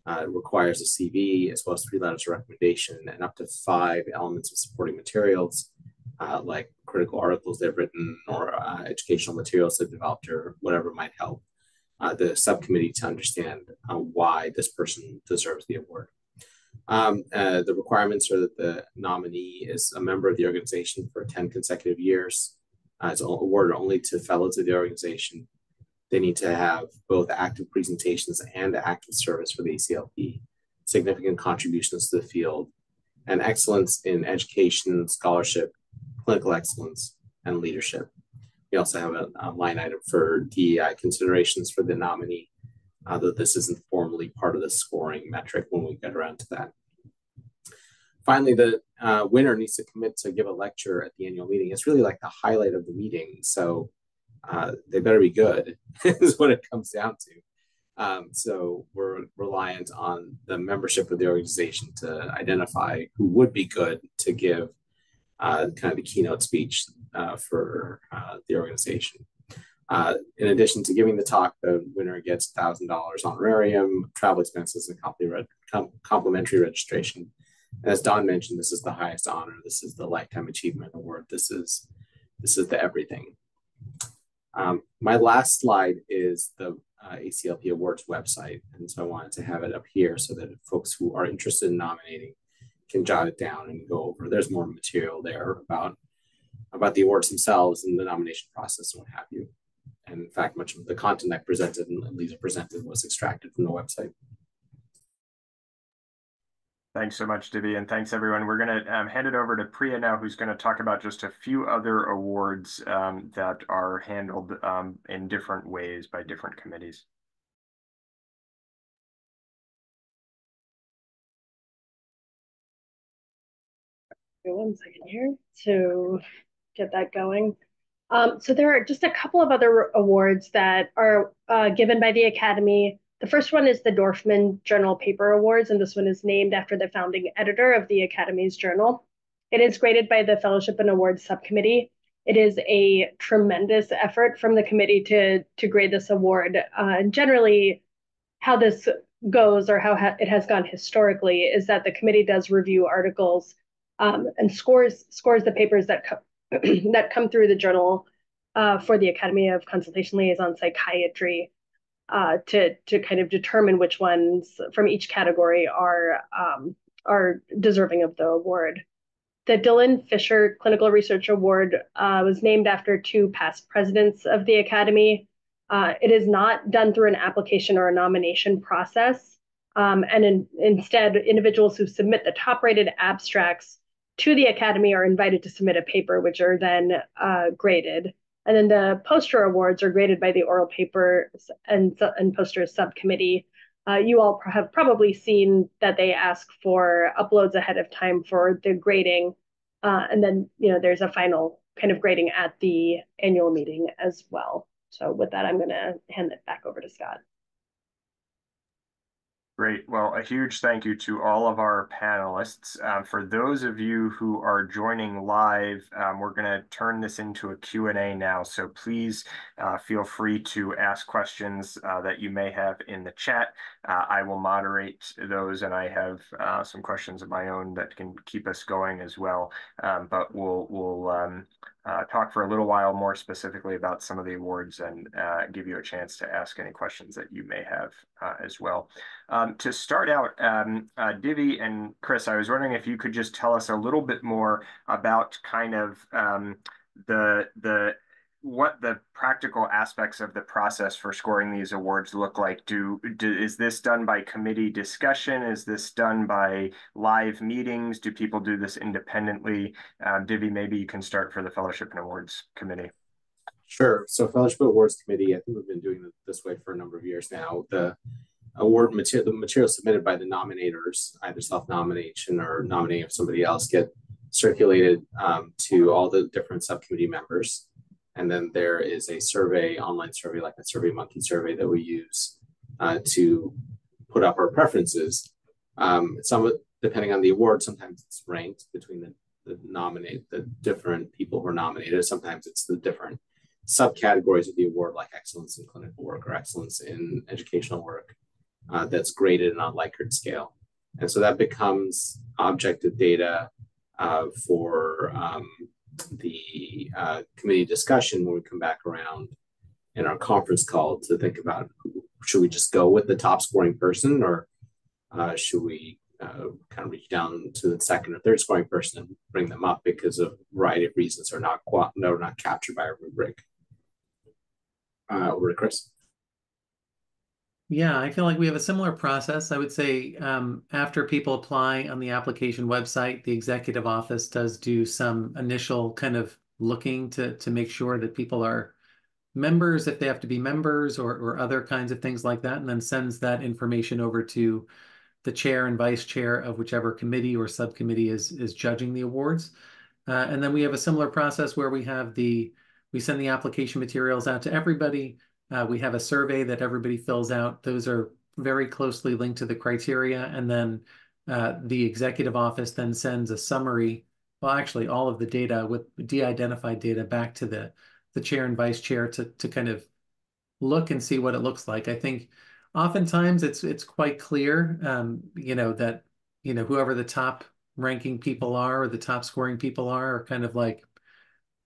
It requires a CV as well as 3 letters of recommendation and up to 5 elements of supporting materials, like critical articles they've written or educational materials they've developed or whatever might help the subcommittee to understand why this person deserves the award. The requirements are that the nominee is a member of the organization for 10 consecutive years. It's awarded only to fellows of the organization. They need to have both active presentations and active service for the ACLP, significant contributions to the field, and excellence in education, scholarship, clinical excellence, and leadership. We also have a line item for DEI considerations for the nominee, though this isn't formally part of the scoring metric when we get around to that. Finally, the winner needs to commit to give a lecture at the annual meeting. It's really like the highlight of the meeting, so they better be good, is what it comes down to. So we're reliant on the membership of the organization to identify who would be good to give kind of the keynote speech for the organization. In addition to giving the talk, the winner gets $1,000 honorarium, travel expenses, and complimentary registration. And as Don mentioned, this is the highest honor. This is the Lifetime Achievement Award. This is the everything. My last slide is the ACLP Awards website. And so I wanted to have it up here so that folks who are interested in nominating can jot it down and go over. There's more material there about the awards themselves and the nomination process and what have you. And in fact, much of the content I presented and Lisa presented was extracted from the website. Thanks so much, Divi, and thanks everyone. We're going to hand it over to Priya now, who's going to talk about just a few other awards that are handled in different ways by different committees. One second here to get that going. So there are just a couple of other awards that are given by the Academy. The first one is the Dorfman Journal Paper Awards, and this one is named after the founding editor of the Academy's journal. It is graded by the Fellowship and Awards Subcommittee, It is a tremendous effort from the committee to grade this award. Generally, how this goes, or how it has gone historically, is that the committee does review articles and scores the papers that that come through the journal for the Academy of Consultation-Liaison Psychiatry to kind of determine which ones from each category are deserving of the award. The Dylan Fisher Clinical Research Award was named after two past presidents of the Academy. It is not done through an application or a nomination process. Instead, individuals who submit the top-rated abstracts to the Academy are invited to submit a paper, which are then graded. And then the poster awards are graded by the oral paper and posters subcommittee. You all have probably seen that they ask for uploads ahead of time for the grading. And then, there's a final kind of grading at the annual meeting as well. So with that, I'm going to hand it back over to Scott. Great. Well, a huge thank you to all of our panelists. For those of you who are joining live, we're going to turn this into a Q&A now. So please feel free to ask questions that you may have in the chat. I will moderate those, and I have some questions of my own that can keep us going as well. But we'll talk for a little while more specifically about some of the awards and give you a chance to ask any questions that you may have as well. To start out, Divi and Chris, I was wondering if you could just tell us a little bit more about kind of what the practical aspects of the process for scoring these awards look like. Is this done by committee discussion? Is this done by live meetings? Do people do this independently? Divi, maybe you can start for the Fellowship and Awards Committee. Sure. So Fellowship Awards Committee, I think we've been doing it this way for a number of years now. The award material, the material submitted by the nominators, either self-nomination or nominating of somebody else, get circulated to all the different subcommittee members. And then there is a survey, online survey, like a SurveyMonkey survey that we use to put up our preferences. Depending on the award, sometimes it's ranked between the different people who are nominated. Sometimes it's the different subcategories of the award, like excellence in clinical work or excellence in educational work, that's graded on a Likert scale. And so that becomes objective data for the committee discussion when we come back around in our conference call to think about, should we just go with the top scoring person, or should we kind of reach down to the second or third scoring person and bring them up because of a variety of reasons are not captured by a rubric. Over to Chris. Yeah, I feel like we have a similar process. I would say after people apply on the application website, the executive office does do some initial kind of looking to make sure that people are members, if they have to be members, or other kinds of things like that, and then sends that information over to the chair and vice chair of whichever committee or subcommittee is judging the awards. And then we have a similar process where we send the application materials out to everybody. We have a survey that everybody fills out. Those are very closely linked to the criteria. And then the executive office then sends a summary, well, actually all of the data with de-identified data back to the chair and vice chair to kind of look and see what it looks like. I think oftentimes it's quite clear, that, whoever the top ranking people are or the top scoring people are kind of like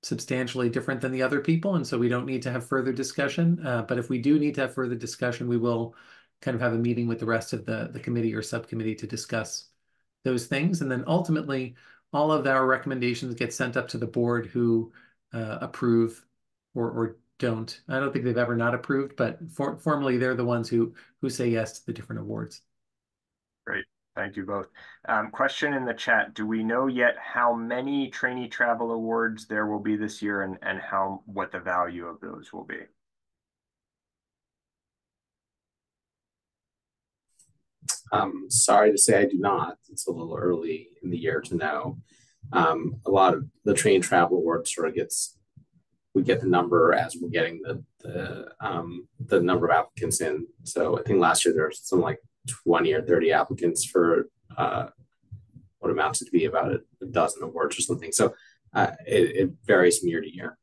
substantially different than the other people, and so we don't need to have further discussion. But if we do need to have further discussion, we will kind of have a meeting with the rest of the committee or subcommittee to discuss those things. And then ultimately, all of our recommendations get sent up to the board, who approve or don't. I don't think they've ever not approved, but formally, they're the ones who say yes to the different awards. Great. Thank you both. Question in the chat. Do we know yet how many trainee travel awards there will be this year, and what the value of those will be? Sorry to say I do not. It's a little early in the year to know. A lot of the trainee travel awards sort of we get the number as we're getting the number of applicants in. So I think last year there was something like 20 or 30 applicants for what amounts to be about a dozen awards or something. So it varies from year to year.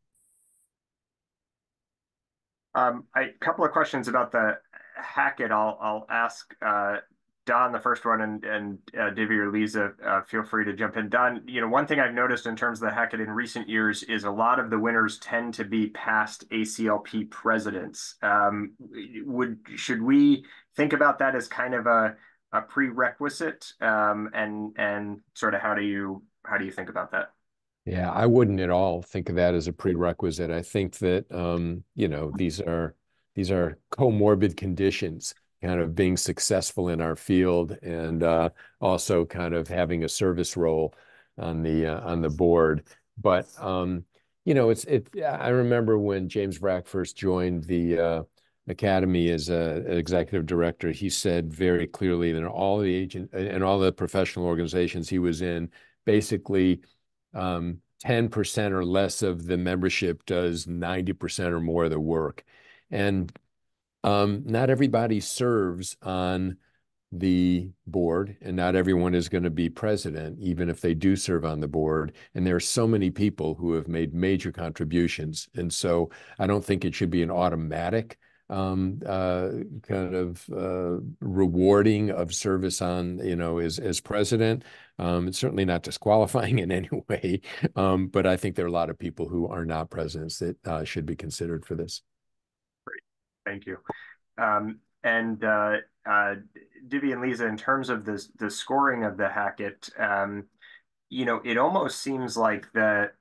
A couple of questions about the Hackett. I'll ask Don the first one, and Divi or Lisa, feel free to jump in. Don, one thing I've noticed in terms of the Hackett in recent years is a lot of the winners tend to be past ACLP presidents. Should we think about that as kind of a prerequisite, and sort of how do you think about that? Yeah, I wouldn't at all think of that as a prerequisite. I think that these are comorbid conditions, kind of being successful in our field, and also kind of having a service role on the board. But I remember when James Brack first joined the Academy as an executive director, he said very clearly that all the professional organizations he was in, basically 10% or less of the membership does 90% or more of the work. And not everybody serves on the board, and not everyone is going to be president, even if they do serve on the board. And there are so many people who have made major contributions. And so I don't think it should be an automatic kind of rewarding of service on, as president. It's certainly not disqualifying in any way, but I think there are a lot of people who are not presidents that should be considered for this. Great, thank you. And Divi and Lisa, in terms of the scoring of the Hackett, it almost seems like the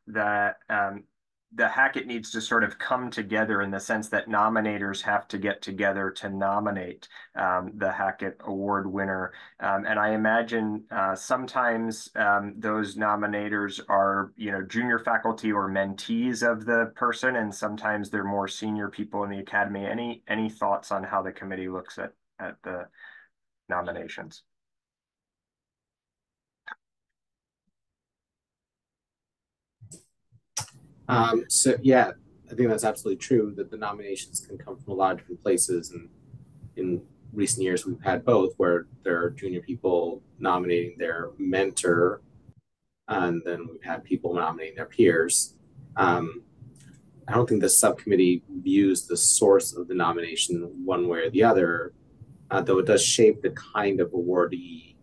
Hackett needs to sort of come together in the sense that nominators have to get together to nominate the Hackett Award winner. And I imagine sometimes those nominators are, junior faculty or mentees of the person, and sometimes they're more senior people in the Academy. Any thoughts on how the committee looks at the nominations? So yeah, I think that's absolutely true, that the nominations can come from a lot of different places. And in recent years, we've had both, where there are junior people nominating their mentor, and then we've had people nominating their peers. I don't think the subcommittee views the source of the nomination one way or the other, though it does shape the kind of awardee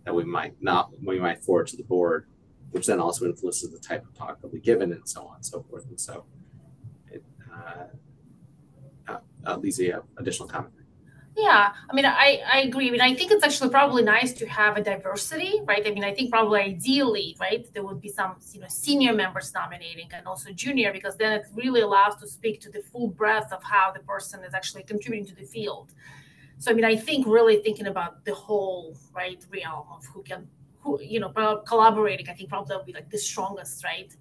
that we might forward to the board, which then also influences the type of talk that we given, and so on and so forth. And so, Lisa, you have additional comment? Yeah, I mean, I agree. I mean, I think it's actually probably nice to have a diversity, right? I mean, I think probably ideally, right, there would be some, senior members nominating and also junior, because then it really allows to speak to the full breadth of how the person is actually contributing to the field. So, I mean, I think really thinking about the whole, right, realm of who collaborating, I think probably that would be like the strongest, right,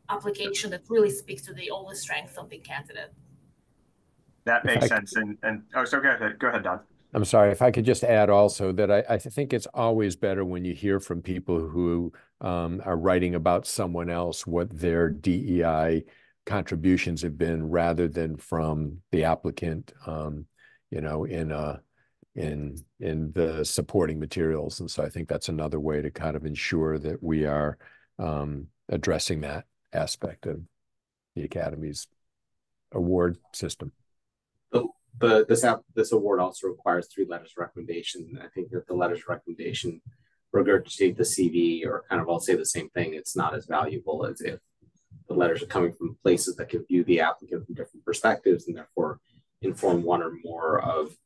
application that really speaks to all the strengths of the candidate. That makes sense. So go ahead, Don. I'm sorry, if I could just add also that I think it's always better when you hear from people who are writing about someone else, what their DEI contributions have been, rather than from the applicant, in the supporting materials. And so I think that's another way to kind of ensure that we are addressing that aspect of the Academy's award system. But this award also requires 3 letters of recommendation. I think that the letters of recommendation regurgitate the CV, or kind of all say the same thing. It's not as valuable as if the letters are coming from places that can view the applicant from different perspectives, and therefore inform one or more of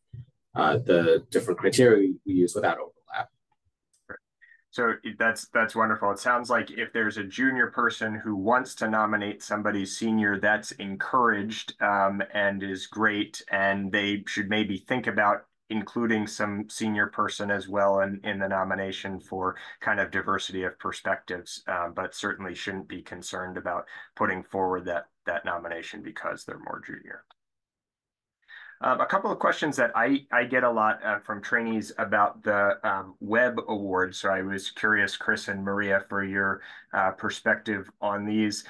the different criteria we use without overlap. So that's wonderful. It sounds like if there's a junior person who wants to nominate somebody senior, that's encouraged and is great, and they should maybe think about including some senior person as well in the nomination for kind of diversity of perspectives, but certainly shouldn't be concerned about putting forward that nomination because they're more junior. A couple of questions that I get a lot from trainees about the Webb Awards. So I was curious, Chris and Maria, for your perspective on these.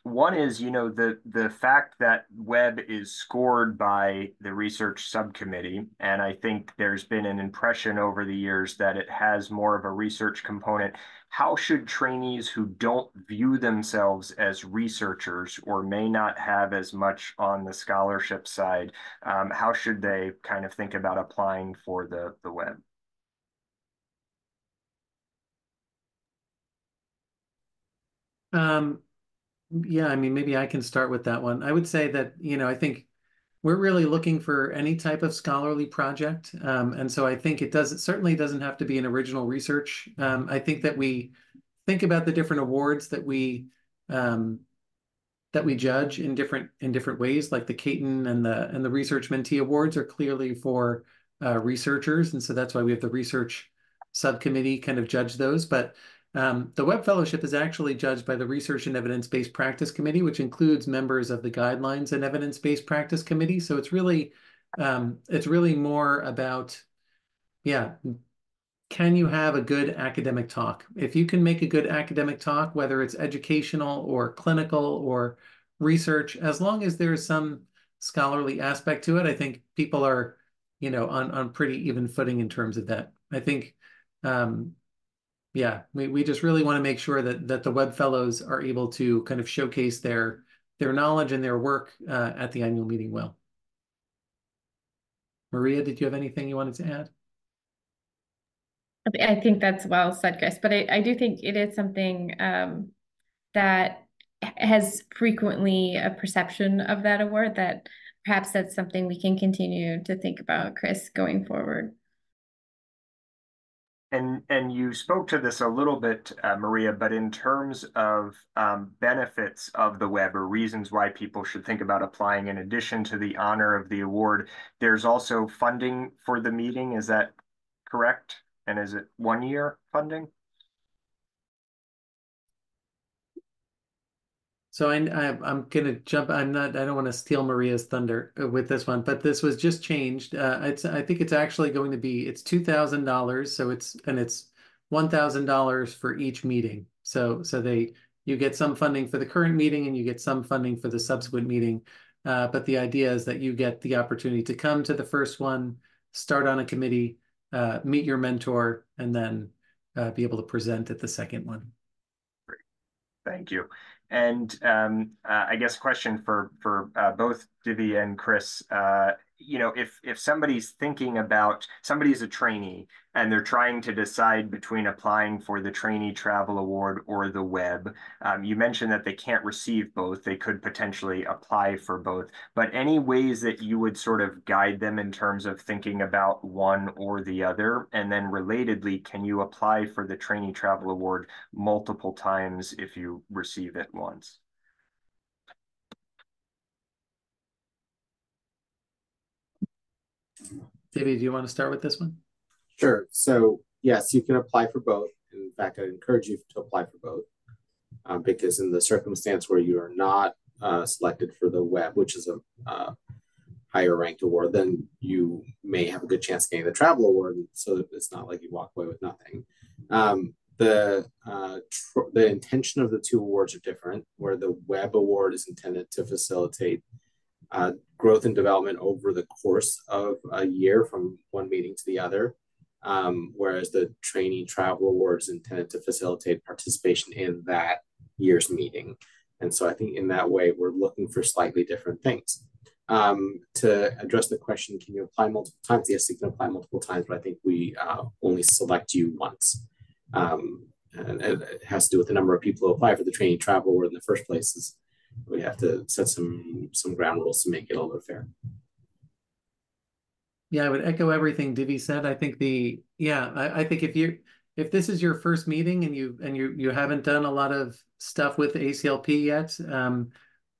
One is, the fact that Webb is scored by the research subcommittee, and I think there's been an impression over the years that it has more of a research component. How should trainees who don't view themselves as researchers or may not have as much on the scholarship side, how should they kind of think about applying for the Webb? Yeah, I mean, maybe I can start with that one. I would say that, I think we're really looking for any type of scholarly project. And so I think it certainly doesn't have to be an original research. I think that we think about the different awards um, that we judge in different ways, like the Caton and the Research Mentee Awards are clearly for researchers, and so that's why we have the research subcommittee kind of judge those. But the Webb Fellowship is actually judged by the Research and Evidence-Based Practice Committee, which includes members of the Guidelines and Evidence-Based Practice Committee. So it's really more about, yeah, can you have a good academic talk? If you can make a good academic talk, whether it's educational or clinical or research, as long as there's some scholarly aspect to it, I think people are, on pretty even footing in terms of that. I think, yeah, we just really want to make sure that the Webb Fellows are able to kind of showcase their knowledge and their work at the annual meeting well. Maria, did you have anything you wanted to add? I think that's well said, Chris, but I do think it is something that has frequently a perception of that award, that perhaps that's something we can continue to think about, Chris, going forward. And you spoke to this a little bit, Maria, but in terms of benefits of the Webb or reasons why people should think about applying, in addition to the honor of the award, there's also funding for the meeting. Is that correct? And is it 1-year funding? So I'm gonna jump. I don't want to steal Maria's thunder with this one, but this was just changed. I think it's actually going to be, it's $2,000. So it's $1,000 for each meeting. So you get some funding for the current meeting and you get some funding for the subsequent meeting. But the idea is that you get the opportunity to come to the first one, start on a committee, meet your mentor, and then be able to present at the second one. Great. Thank you. And I guess a question for both Divi and Chris, if somebody's somebody's a trainee and they're trying to decide between applying for the Trainee Travel Award or the Webb, you mentioned that they can't receive both. They could potentially apply for both, but any ways that you would sort of guide them in terms of thinking about one or the other? And then relatedly, can you apply for the Trainee Travel Award multiple times if you receive it once? Divi, do you want to start with this one? Sure. So yes, you can apply for both. In fact, I'd encourage you to apply for both, because in the circumstance where you are not selected for the Webb, which is a higher ranked award, then you may have a good chance of getting the travel award. So it's not like you walk away with nothing. The intention of the two awards are different, where the Webb Award is intended to facilitate growth and development over the course of a year from one meeting to the other, whereas the Trainee Travel Award is intended to facilitate participation in that year's meeting. And so I think in that way, we're looking for slightly different things. To address the question, can you apply multiple times? Yes, you can apply multiple times, but I think we only select you once. And it has to do with the number of people who apply for the Trainee Travel Award in the first place. We have to set some ground rules to make it a little bit fair. Yeah, I would echo everything Divi said. I think I think if this is your first meeting and you haven't done a lot of stuff with ACLP yet,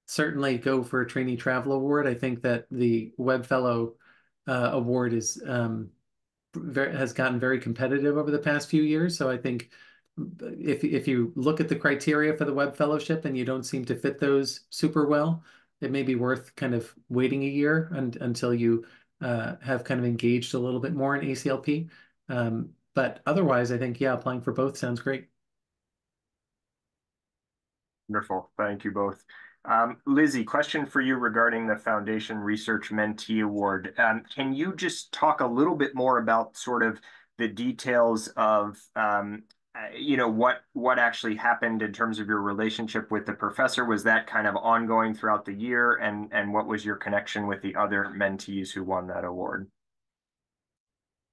certainly go for a Trainee Travel Award. I think that the Webb Fellow Award has gotten very competitive over the past few years. So I think if you look at the criteria for the Webb Fellowship and you don't seem to fit those super well, it may be worth kind of waiting a year until you have kind of engaged a little bit more in ACLP. But otherwise, I think, yeah, applying for both sounds great. Wonderful. Thank you both. Lizzie, question for you regarding the Foundation Research Mentee Award. Can you just talk a little bit more about sort of the details of, what actually happened in terms of your relationship with the professor? Was that kind of ongoing throughout the year? And what was your connection with the other mentees who won that award?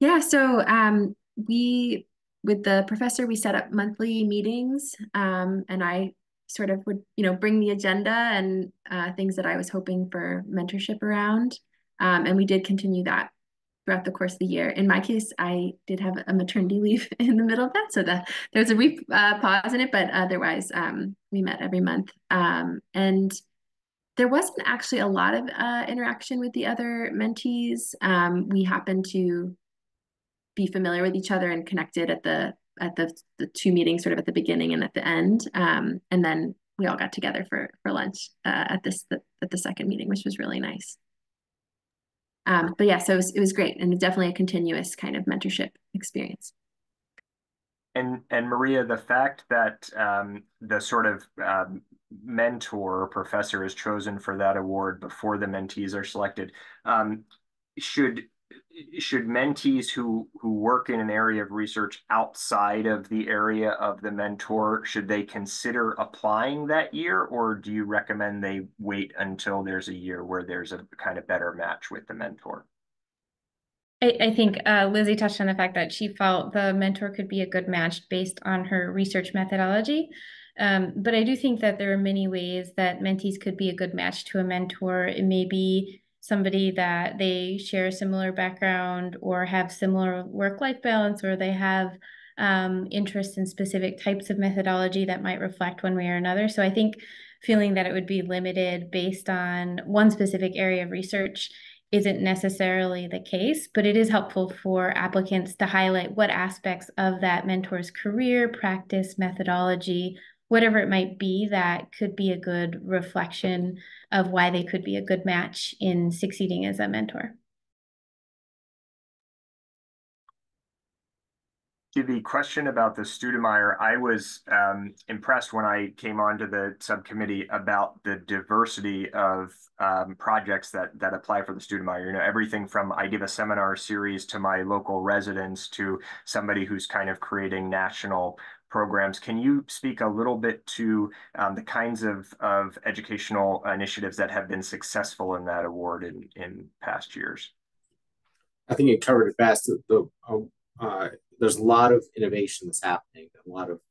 Yeah, so with the professor, we set up monthly meetings, and I sort of would, bring the agenda and things that I was hoping for mentorship around. And we did continue that throughout the course of the year. In my case, I did have a maternity leave in the middle of that, so there was a brief pause in it, but otherwise, we met every month. And there wasn't actually a lot of interaction with the other mentees. We happened to be familiar with each other and connected at the two meetings, sort of at the beginning and at the end, and then we all got together for lunch at the second meeting, which was really nice. But yeah, so it was great, and definitely a continuous kind of mentorship experience. And Maria, the fact that the sort of mentor or professor is chosen for that award before the mentees are selected, should mentees who work in an area of research outside of the area of the mentor, should they consider applying that year, or do you recommend they wait until there's a year where there's a kind of better match with the mentor? I think Lizzie touched on the fact that she felt the mentor could be a good match based on her research methodology. But I do think that there are many ways that mentees could be a good match to a mentor. It may be somebody that they share a similar background or have similar work-life balance, or they have interest in specific types of methodology that might reflect one way or another. So I think feeling that it would be limited based on one specific area of research isn't necessarily the case, but it is helpful for applicants to highlight what aspects of that mentor's career, practice, methodology, whatever it might be, that could be a good reflection of why they could be a good match in succeeding as a mentor. To the question about the Studemeyer, I was impressed when I came onto the subcommittee about the diversity of projects that apply for the Studemeyer. Everything from I give a seminar series to my local residents to somebody who's kind of creating national programs. Can you speak a little bit to the kinds of educational initiatives that have been successful in that award in past years? I think you covered it fast. There's a lot of innovation that's happening, a lot of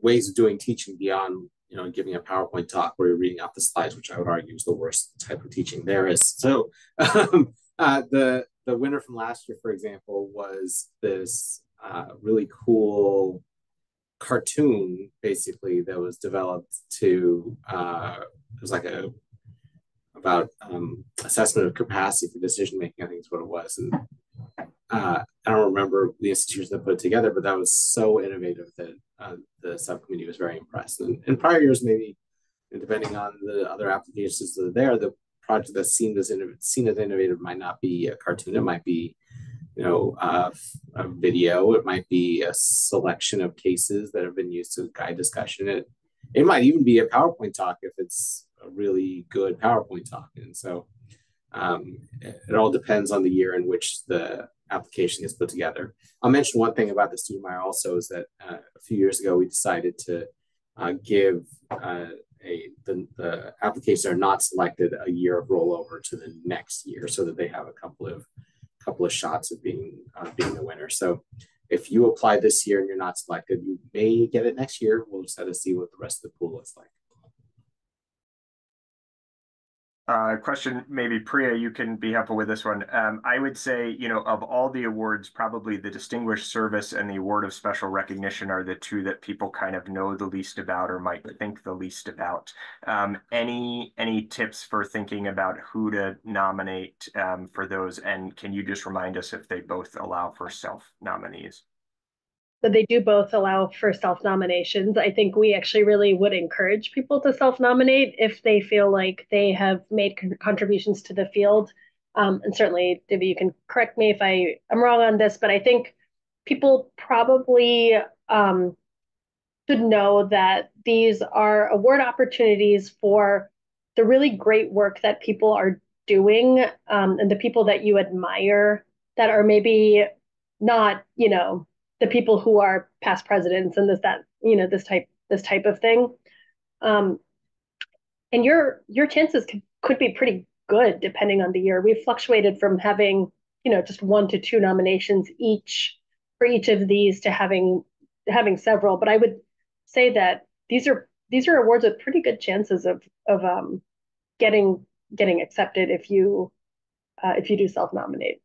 ways of doing teaching beyond, giving a PowerPoint talk where you're reading out the slides, which I would argue is the worst type of teaching there is. So the winner from last year, for example, was this really cool cartoon, basically, that was developed to, it was like about assessment of capacity for decision making, I think is what it was. And I don't remember the institution that put it together, but that was so innovative that the subcommittee was very impressed. And in prior years, maybe, depending on the other applications that are there, the project that's seen as innovative might not be a cartoon. It might be, a video. It might be a selection of cases that have been used to guide discussion. It might even be a PowerPoint talk if it's a really good PowerPoint talk. And so it all depends on the year in which the application is put together. I'll mention one thing about the Studemeyer also is that a few years ago we decided to give the applications that are not selected a year of rollover to the next year, so that they have a couple of shots of being the winner. So if you apply this year and you're not selected, you may get it next year. We'll just have to see what the rest of the pool looks like. Question, maybe Priya, you can be helpful with this one. I would say, of all the awards, probably the Distinguished Service and the Award of Special Recognition are the two that people kind of know the least about or might think the least about. Any tips for thinking about who to nominate for those? And can you just remind us if they both allow for self-nominees? but they do both allow for self-nominations. I think we actually really would encourage people to self-nominate if they feel like they have made contributions to the field. And certainly, Divi, you can correct me if I'm wrong on this, but I think people probably should know that these are award opportunities for the really great work that people are doing, and the people that you admire that are maybe not, the people who are past presidents and this type of thing. And your chances could be pretty good depending on the year. We've fluctuated from having, just 1 to 2 nominations each for each of these to having several. But I would say that these are awards with pretty good chances of getting accepted if you do self-nominate.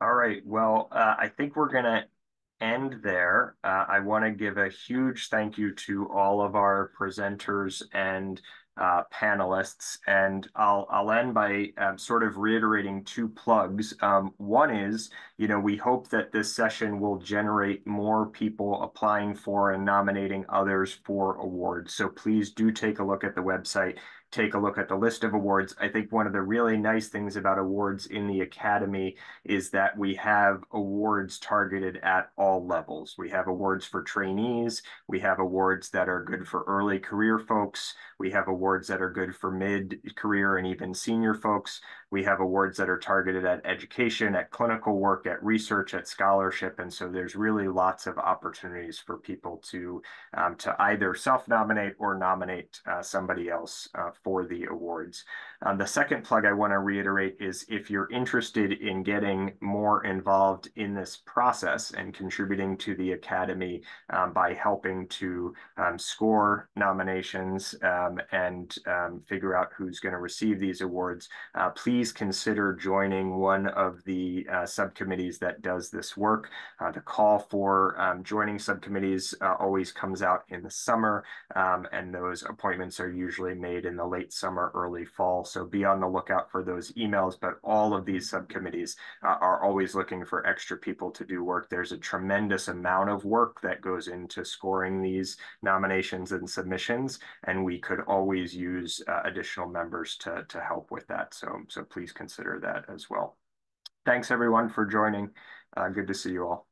All right. Well, I think we're going to end there. I want to give a huge thank you to all of our presenters and panelists, and I'll end by sort of reiterating 2 plugs. One is, we hope that this session will generate more people applying for and nominating others for awards. So please do take a look at the website. Take a look at the list of awards. I think one of the really nice things about awards in the Academy is that we have awards targeted at all levels. We have awards for trainees. We have awards that are good for early career folks. We have awards that are good for mid-career and even senior folks. We have awards that are targeted at education, at clinical work, at research, at scholarship. And so there's really lots of opportunities for people to either self-nominate or nominate somebody else for the awards. The second plug I want to reiterate is if you're interested in getting more involved in this process and contributing to the Academy by helping to score nominations and figure out who's going to receive these awards, please consider joining one of the subcommittees that does this work. The call for joining subcommittees always comes out in the summer, and those appointments are usually made in the late summer, early fall. So be on the lookout for those emails, but all of these subcommittees are always looking for extra people to do work. There's a tremendous amount of work that goes into scoring these nominations and submissions, and we could always use additional members to help with that. So please consider that as well. Thanks everyone for joining. Good to see you all.